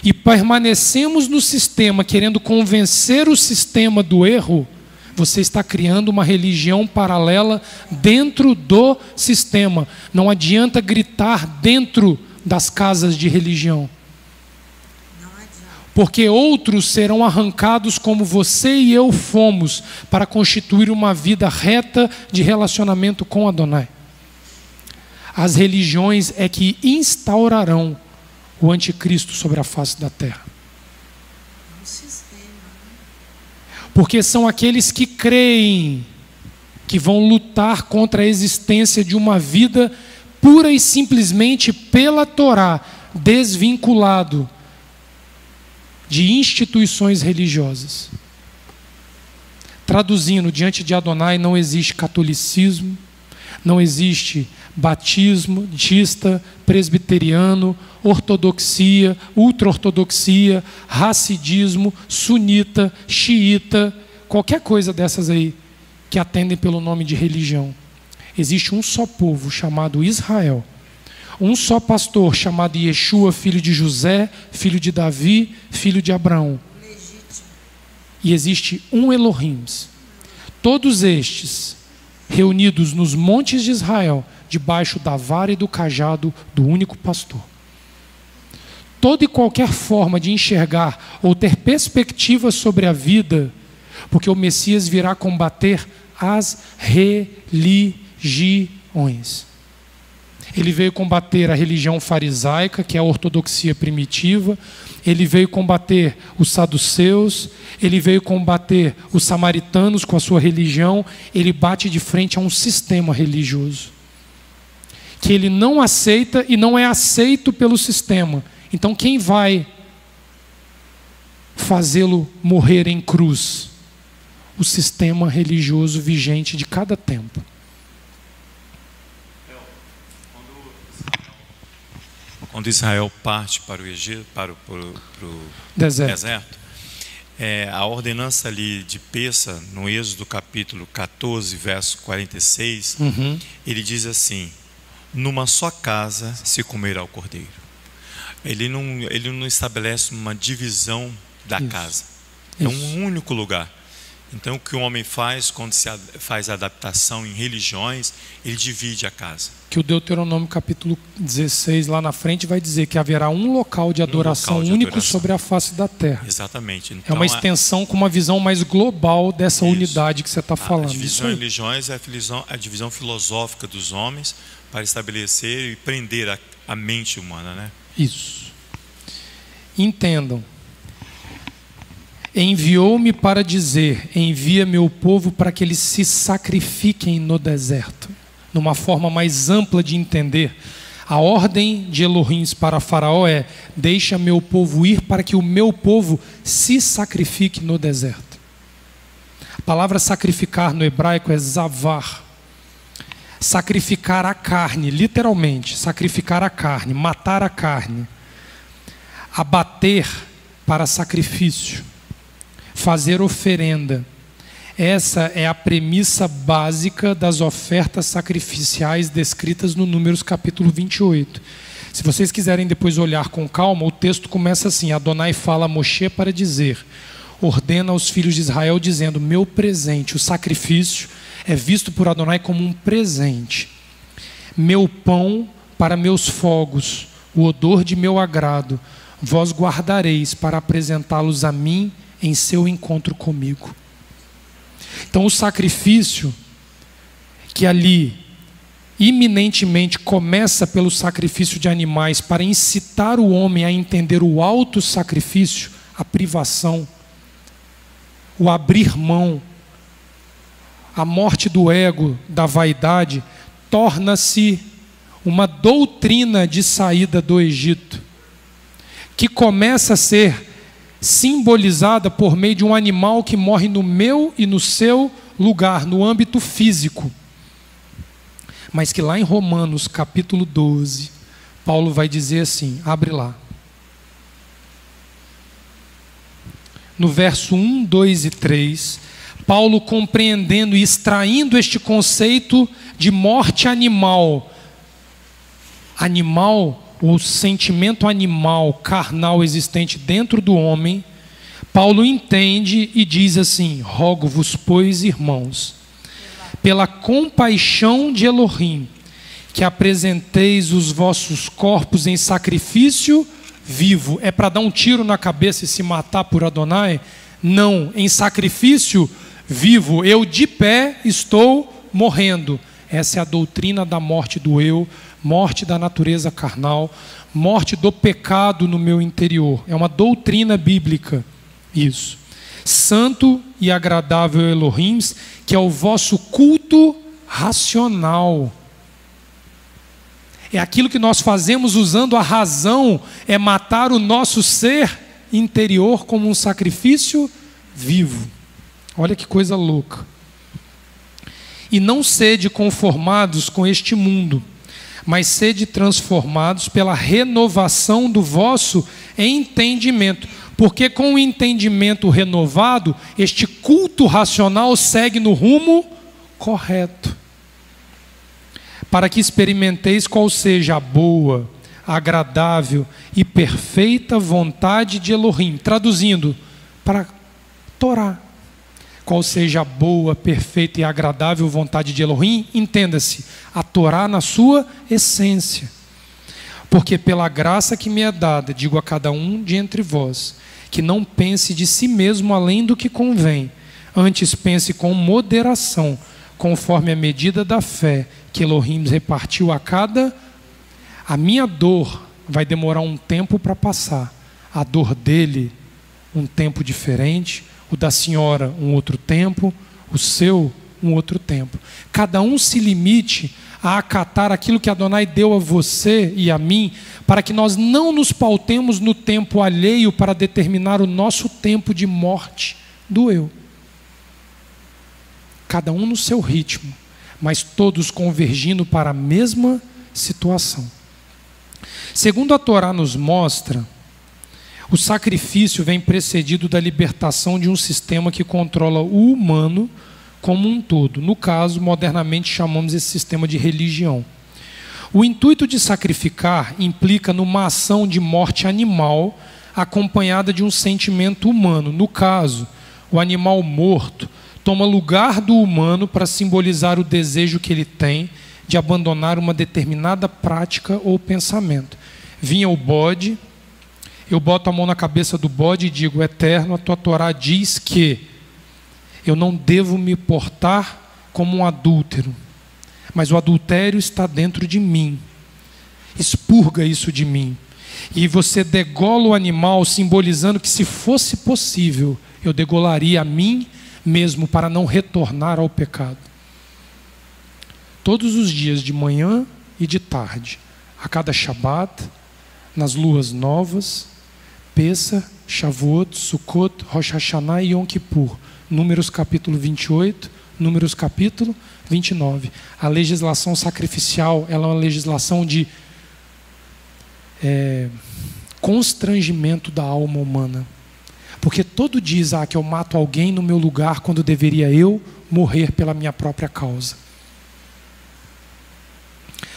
e permanecemos no sistema querendo convencer o sistema do erro, você está criando uma religião paralela dentro do sistema. Não adianta gritar dentro das casas de religião. Porque outros serão arrancados como você e eu fomos para constituir uma vida reta de relacionamento com Adonai. As religiões é que instaurarão o anticristo sobre a face da terra. Porque são aqueles que creem que vão lutar contra a existência de uma vida pura e simplesmente pela Torá, desvinculado de instituições religiosas. Traduzindo, diante de Adonai não existe catolicismo, não existe batismo, dista, presbiteriano, ortodoxia, ultra-ortodoxia, racidismo, sunita, xiita, qualquer coisa dessas aí que atendem pelo nome de religião. Existe um só povo chamado Israel, um só pastor chamado Yeshua, filho de José, filho de Davi, filho de Abraão. E existe um Elohim. Todos estes reunidos nos montes de Israel, debaixo da vara e do cajado do único pastor. Toda e qualquer forma de enxergar ou ter perspectiva sobre a vida, porque o Messias virá combater as religiões. Ele veio combater a religião farisaica, que é a ortodoxia primitiva. Ele veio combater os saduceus. Ele veio combater os samaritanos com a sua religião. Ele bate de frente a um sistema religioso que ele não aceita e não é aceito pelo sistema. Então quem vai fazê-lo morrer em cruz? O sistema religioso vigente de cada tempo. Quando Israel parte para o Egito, para o deserto, a ordenança ali de Peça, no Êxodo capítulo 14, verso 46, ele diz assim: numa só casa se comerá o cordeiro. Ele não estabelece uma divisão da casa. É um único lugar. Então o que o homem faz quando se faz adaptação em religiões, ele divide a casa. Que o Deuteronômio capítulo 16 lá na frente vai dizer que haverá um local de adoração único sobre a face da terra. Exatamente. Então, é uma extensão com uma visão mais global dessa unidade que você está falando. A divisão em religiões é a divisão filosófica dos homens para estabelecer e prender a mente humana, né? Isso. Entendam. Enviou-me para dizer: envia meu povo para que eles se sacrifiquem no deserto. Numa forma mais ampla de entender, A ordem de Elohim para Faraó é: deixa meu povo ir para que o meu povo se sacrifique no deserto. A palavra sacrificar no hebraico é zavar. Sacrificar a carne, literalmente, sacrificar a carne, matar a carne. Abater para sacrifício. Fazer oferenda. Essa é a premissa básica das ofertas sacrificiais descritas no Números capítulo 28. Se vocês quiserem depois olhar com calma, o texto começa assim: Adonai fala a Moshe para dizer, ordena aos filhos de Israel dizendo, meu presente, o sacrifício, é visto por Adonai como um presente. Meu pão para meus fogos, o odor de meu agrado, vós guardareis para apresentá-los a mim em seu encontro comigo. Então o sacrifício, que ali iminentemente começa pelo sacrifício de animais para incitar o homem a entender o auto-sacrifício, a privação, o abrir mão, a morte do ego, da vaidade, torna-se uma doutrina de saída do Egito, que começa a ser simbolizada por meio de um animal que morre no meu e no seu lugar, no âmbito físico. Mas que lá em Romanos capítulo 12, Paulo vai dizer assim, abre lá. No verso 1, 2 e 3, Paulo compreendendo e extraindo este conceito de morte animal. Animal, o sentimento animal, carnal existente dentro do homem, Paulo entende e diz assim, rogo-vos, pois, irmãos, pela compaixão de Elohim, que apresenteis os vossos corpos em sacrifício vivo. É para dar um tiro na cabeça e se matar por Adonai? Não, em sacrifício vivo, eu de pé estou morrendo. Essa é a doutrina da morte do eu, morte da natureza carnal, morte do pecado no meu interior. É uma doutrina bíblica isso. Santo e agradável Elohim, que é o vosso culto racional. É aquilo que nós fazemos usando a razão, é matar o nosso ser interior como um sacrifício vivo. Olha que coisa louca. E não sede conformados com este mundo, mas sede transformados pela renovação do vosso entendimento. Porque com o entendimento renovado, este culto racional segue no rumo correto. Para que experimenteis qual seja a boa, agradável e perfeita vontade de Elohim. Traduzindo, para Torá. Qual seja a boa, perfeita e agradável vontade de Elohim, entenda-se, a Torá na sua essência. Porque pela graça que me é dada, digo a cada um de entre vós, que não pense de si mesmo além do que convém, antes pense com moderação, conforme a medida da fé que Elohim repartiu a cada. A minha dor vai demorar um tempo para passar, a dor dele um tempo diferente, o da senhora um outro tempo, o seu um outro tempo. Cada um se limite a acatar aquilo que Adonai deu a você e a mim, para que nós não nos pautemos no tempo alheio para determinar o nosso tempo de morte do eu. Cada um no seu ritmo, mas todos convergindo para a mesma situação. Segundo a Torá nos mostra, o sacrifício vem precedido da libertação de um sistema que controla o humano como um todo. No caso, modernamente chamamos esse sistema de religião. O intuito de sacrificar implica numa ação de morte animal acompanhada de um sentimento humano. No caso, o animal morto toma lugar do humano para simbolizar o desejo que ele tem de abandonar uma determinada prática ou pensamento. Vinha o bode, eu boto a mão na cabeça do bode e digo, Eterno, a tua Torá diz que eu não devo me portar como um adúltero, mas o adultério está dentro de mim. Expurga isso de mim. E você degola o animal, simbolizando que se fosse possível, eu degolaria a mim mesmo para não retornar ao pecado. Todos os dias, de manhã e de tarde, a cada Shabat, nas luas novas, Pesach, Shavuot, Sukkot, Rosh Hashanah e Yom Kippur. Números capítulo 28, Números capítulo 29. A legislação sacrificial, ela é uma legislação de constrangimento da alma humana. Porque todo dia, Isaac, eu mato alguém no meu lugar quando deveria eu morrer pela minha própria causa.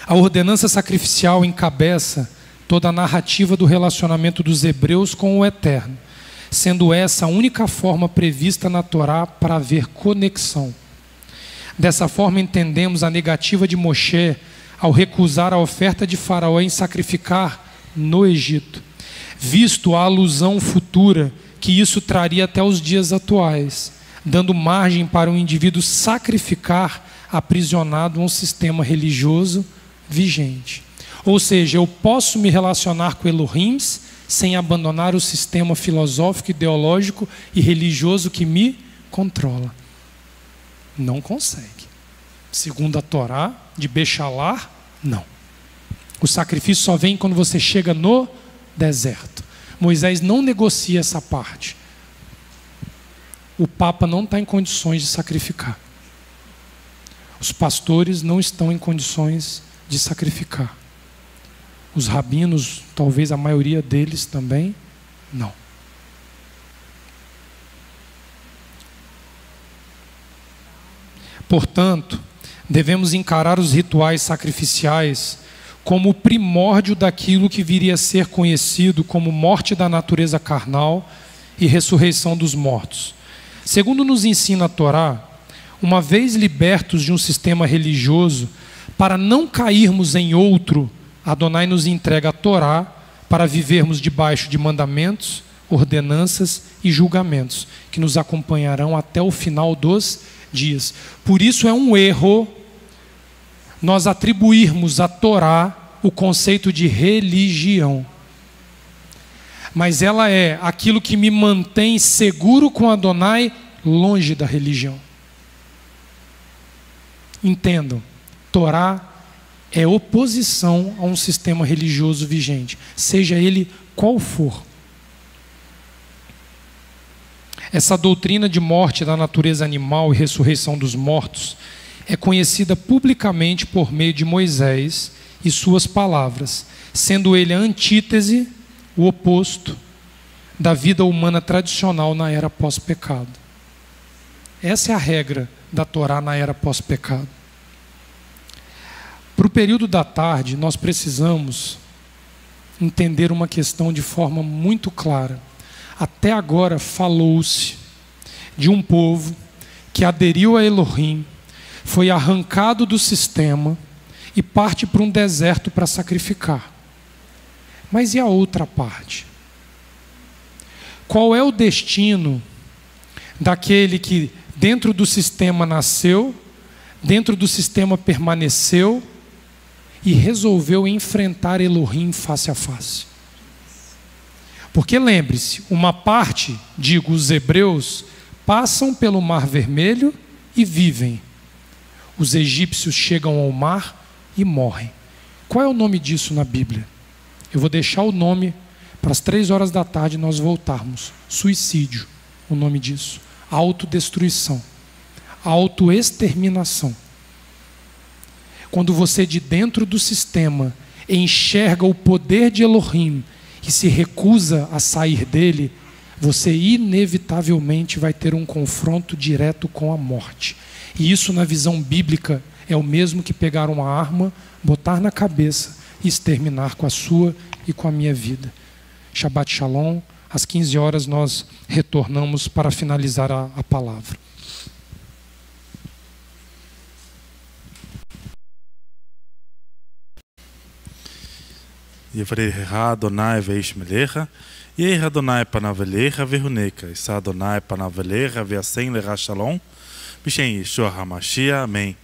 A ordenança sacrificial encabeça toda a narrativa do relacionamento dos hebreus com o Eterno, sendo essa a única forma prevista na Torá para haver conexão. Dessa forma entendemos a negativa de Moshe ao recusar a oferta de Faraó em sacrificar no Egito, visto a alusão futura que isso traria até os dias atuais, dando margem para um indivíduo sacrificar aprisionado a um sistema religioso vigente. Ou seja, eu posso me relacionar com Elohim sem abandonar o sistema filosófico, ideológico e religioso que me controla. Não consegue. Segundo a Torá, de Bechalar, não. O sacrifício só vem quando você chega no deserto. Moisés não negocia essa parte. O Papa não está em condições de sacrificar. Os pastores não estão em condições de sacrificar. Os rabinos, talvez a maioria deles também, não. Portanto, devemos encarar os rituais sacrificiais como o primórdio daquilo que viria a ser conhecido como morte da natureza carnal e ressurreição dos mortos. Segundo nos ensina a Torá, uma vez libertos de um sistema religioso, para não cairmos em outro, Adonai nos entrega a Torá para vivermos debaixo de mandamentos, ordenanças e julgamentos, que nos acompanharão até o final dos dias. Por isso é um erro nós atribuirmos à Torá o conceito de religião. Mas ela é aquilo que me mantém seguro com Adonai, longe da religião. Entendam, Torá é oposição a um sistema religioso vigente, seja ele qual for. Essa doutrina de morte da natureza animal e ressurreição dos mortos é conhecida publicamente por meio de Moisés e suas palavras, sendo ele a antítese, o oposto da vida humana tradicional na era pós-pecado. Essa é a regra da Torá na era pós-pecado. Para o período da tarde, nós precisamos entender uma questão de forma muito clara. Até agora falou-se de um povo que aderiu a Elohim, foi arrancado do sistema e parte para um deserto para sacrificar. Mas e a outra parte? Qual é o destino daquele que dentro do sistema nasceu, dentro do sistema permaneceu e resolveu enfrentar Elohim face a face? Porque lembre-se, uma parte, digo, os hebreus, passam pelo Mar Vermelho e vivem. Os egípcios chegam ao mar e morrem. Qual é o nome disso na Bíblia? Eu vou deixar o nome para as 3 da tarde nós voltarmos. Suicídio, o nome disso. Autodestruição. Autoexterminação. Quando você de dentro do sistema enxerga o poder de Elohim e se recusa a sair dele, você inevitavelmente vai ter um confronto direto com a morte. E isso na visão bíblica é o mesmo que pegar uma arma, botar na cabeça e exterminar com a sua e com a minha vida. Shabbat Shalom, às 15 horas nós retornamos para finalizar a palavra. Yevreha Adonai veish melecha, Yehi Adonai panav elecha vehuneka, Issa Adonai panav elecha ve'asen lecha shalom, Bishem Yeshua HaMashiach, amém.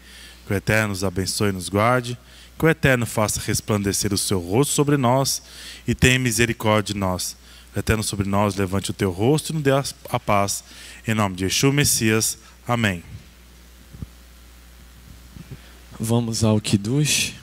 Que o Eterno nos abençoe e nos guarde, que o Eterno faça resplandecer o seu rosto sobre nós e tenha misericórdia de nós. Que o Eterno sobre nós levante o teu rosto e nos dê a paz. Em nome de Yeshua Messias, amém. Vamos ao Kiddush.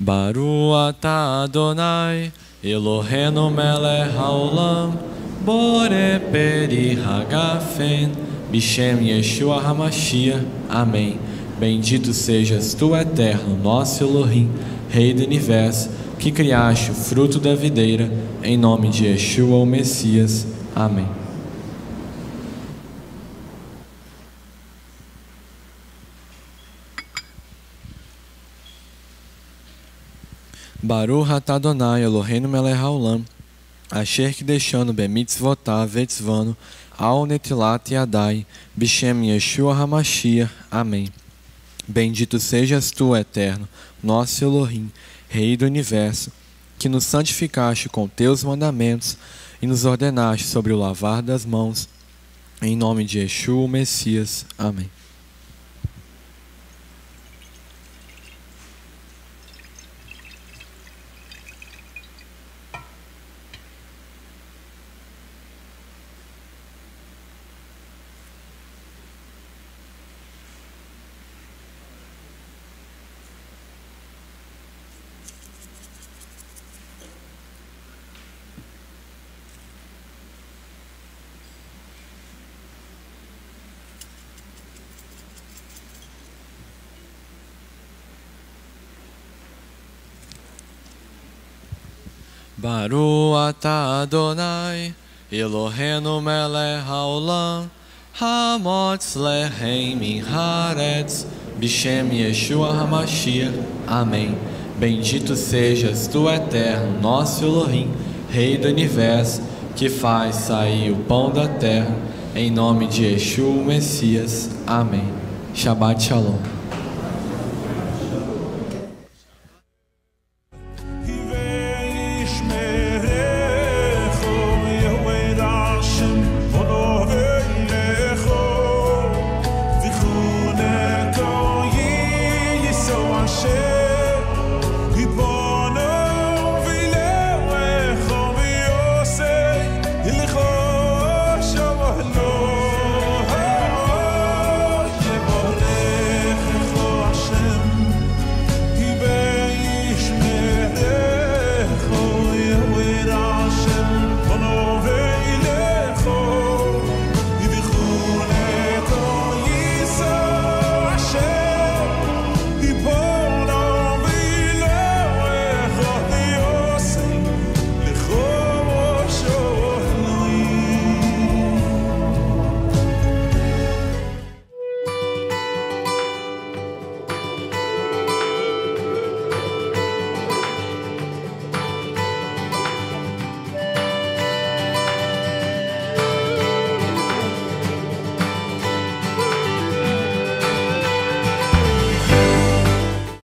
Baruch atah Adonai, Eloheinu melech haolam, Bore peri hagafen, Bishem Yeshua HaMashiach. Amém. Bendito sejas tu, eterno, nosso Elohim, Rei do Universo, que criaste o fruto da videira, em nome de Yeshua, o Messias. Amém. Baruch atah Adonai Eloheinu melech haolam, asher kideshanu bemitzvotav vetzvanu al netilat yadai, Bishem Yeshua HaMashiach. Amém. Bendito sejas tu, eterno, nosso Elohim, Rei do Universo, que nos santificaste com teus mandamentos e nos ordenaste sobre o lavar das mãos, em nome de Yeshua, o Messias. Amém. Baruch atah Adonai, Eloheinu melech haolam, Hamotz lehem min haaretz, Bishem Yeshua HaMashiach. Amém. Bendito sejas tu, eterno, nosso Elohim, Rei do Universo, que faz sair o pão da terra, em nome de Yeshua, o Messias. Amém. Shabbat Shalom.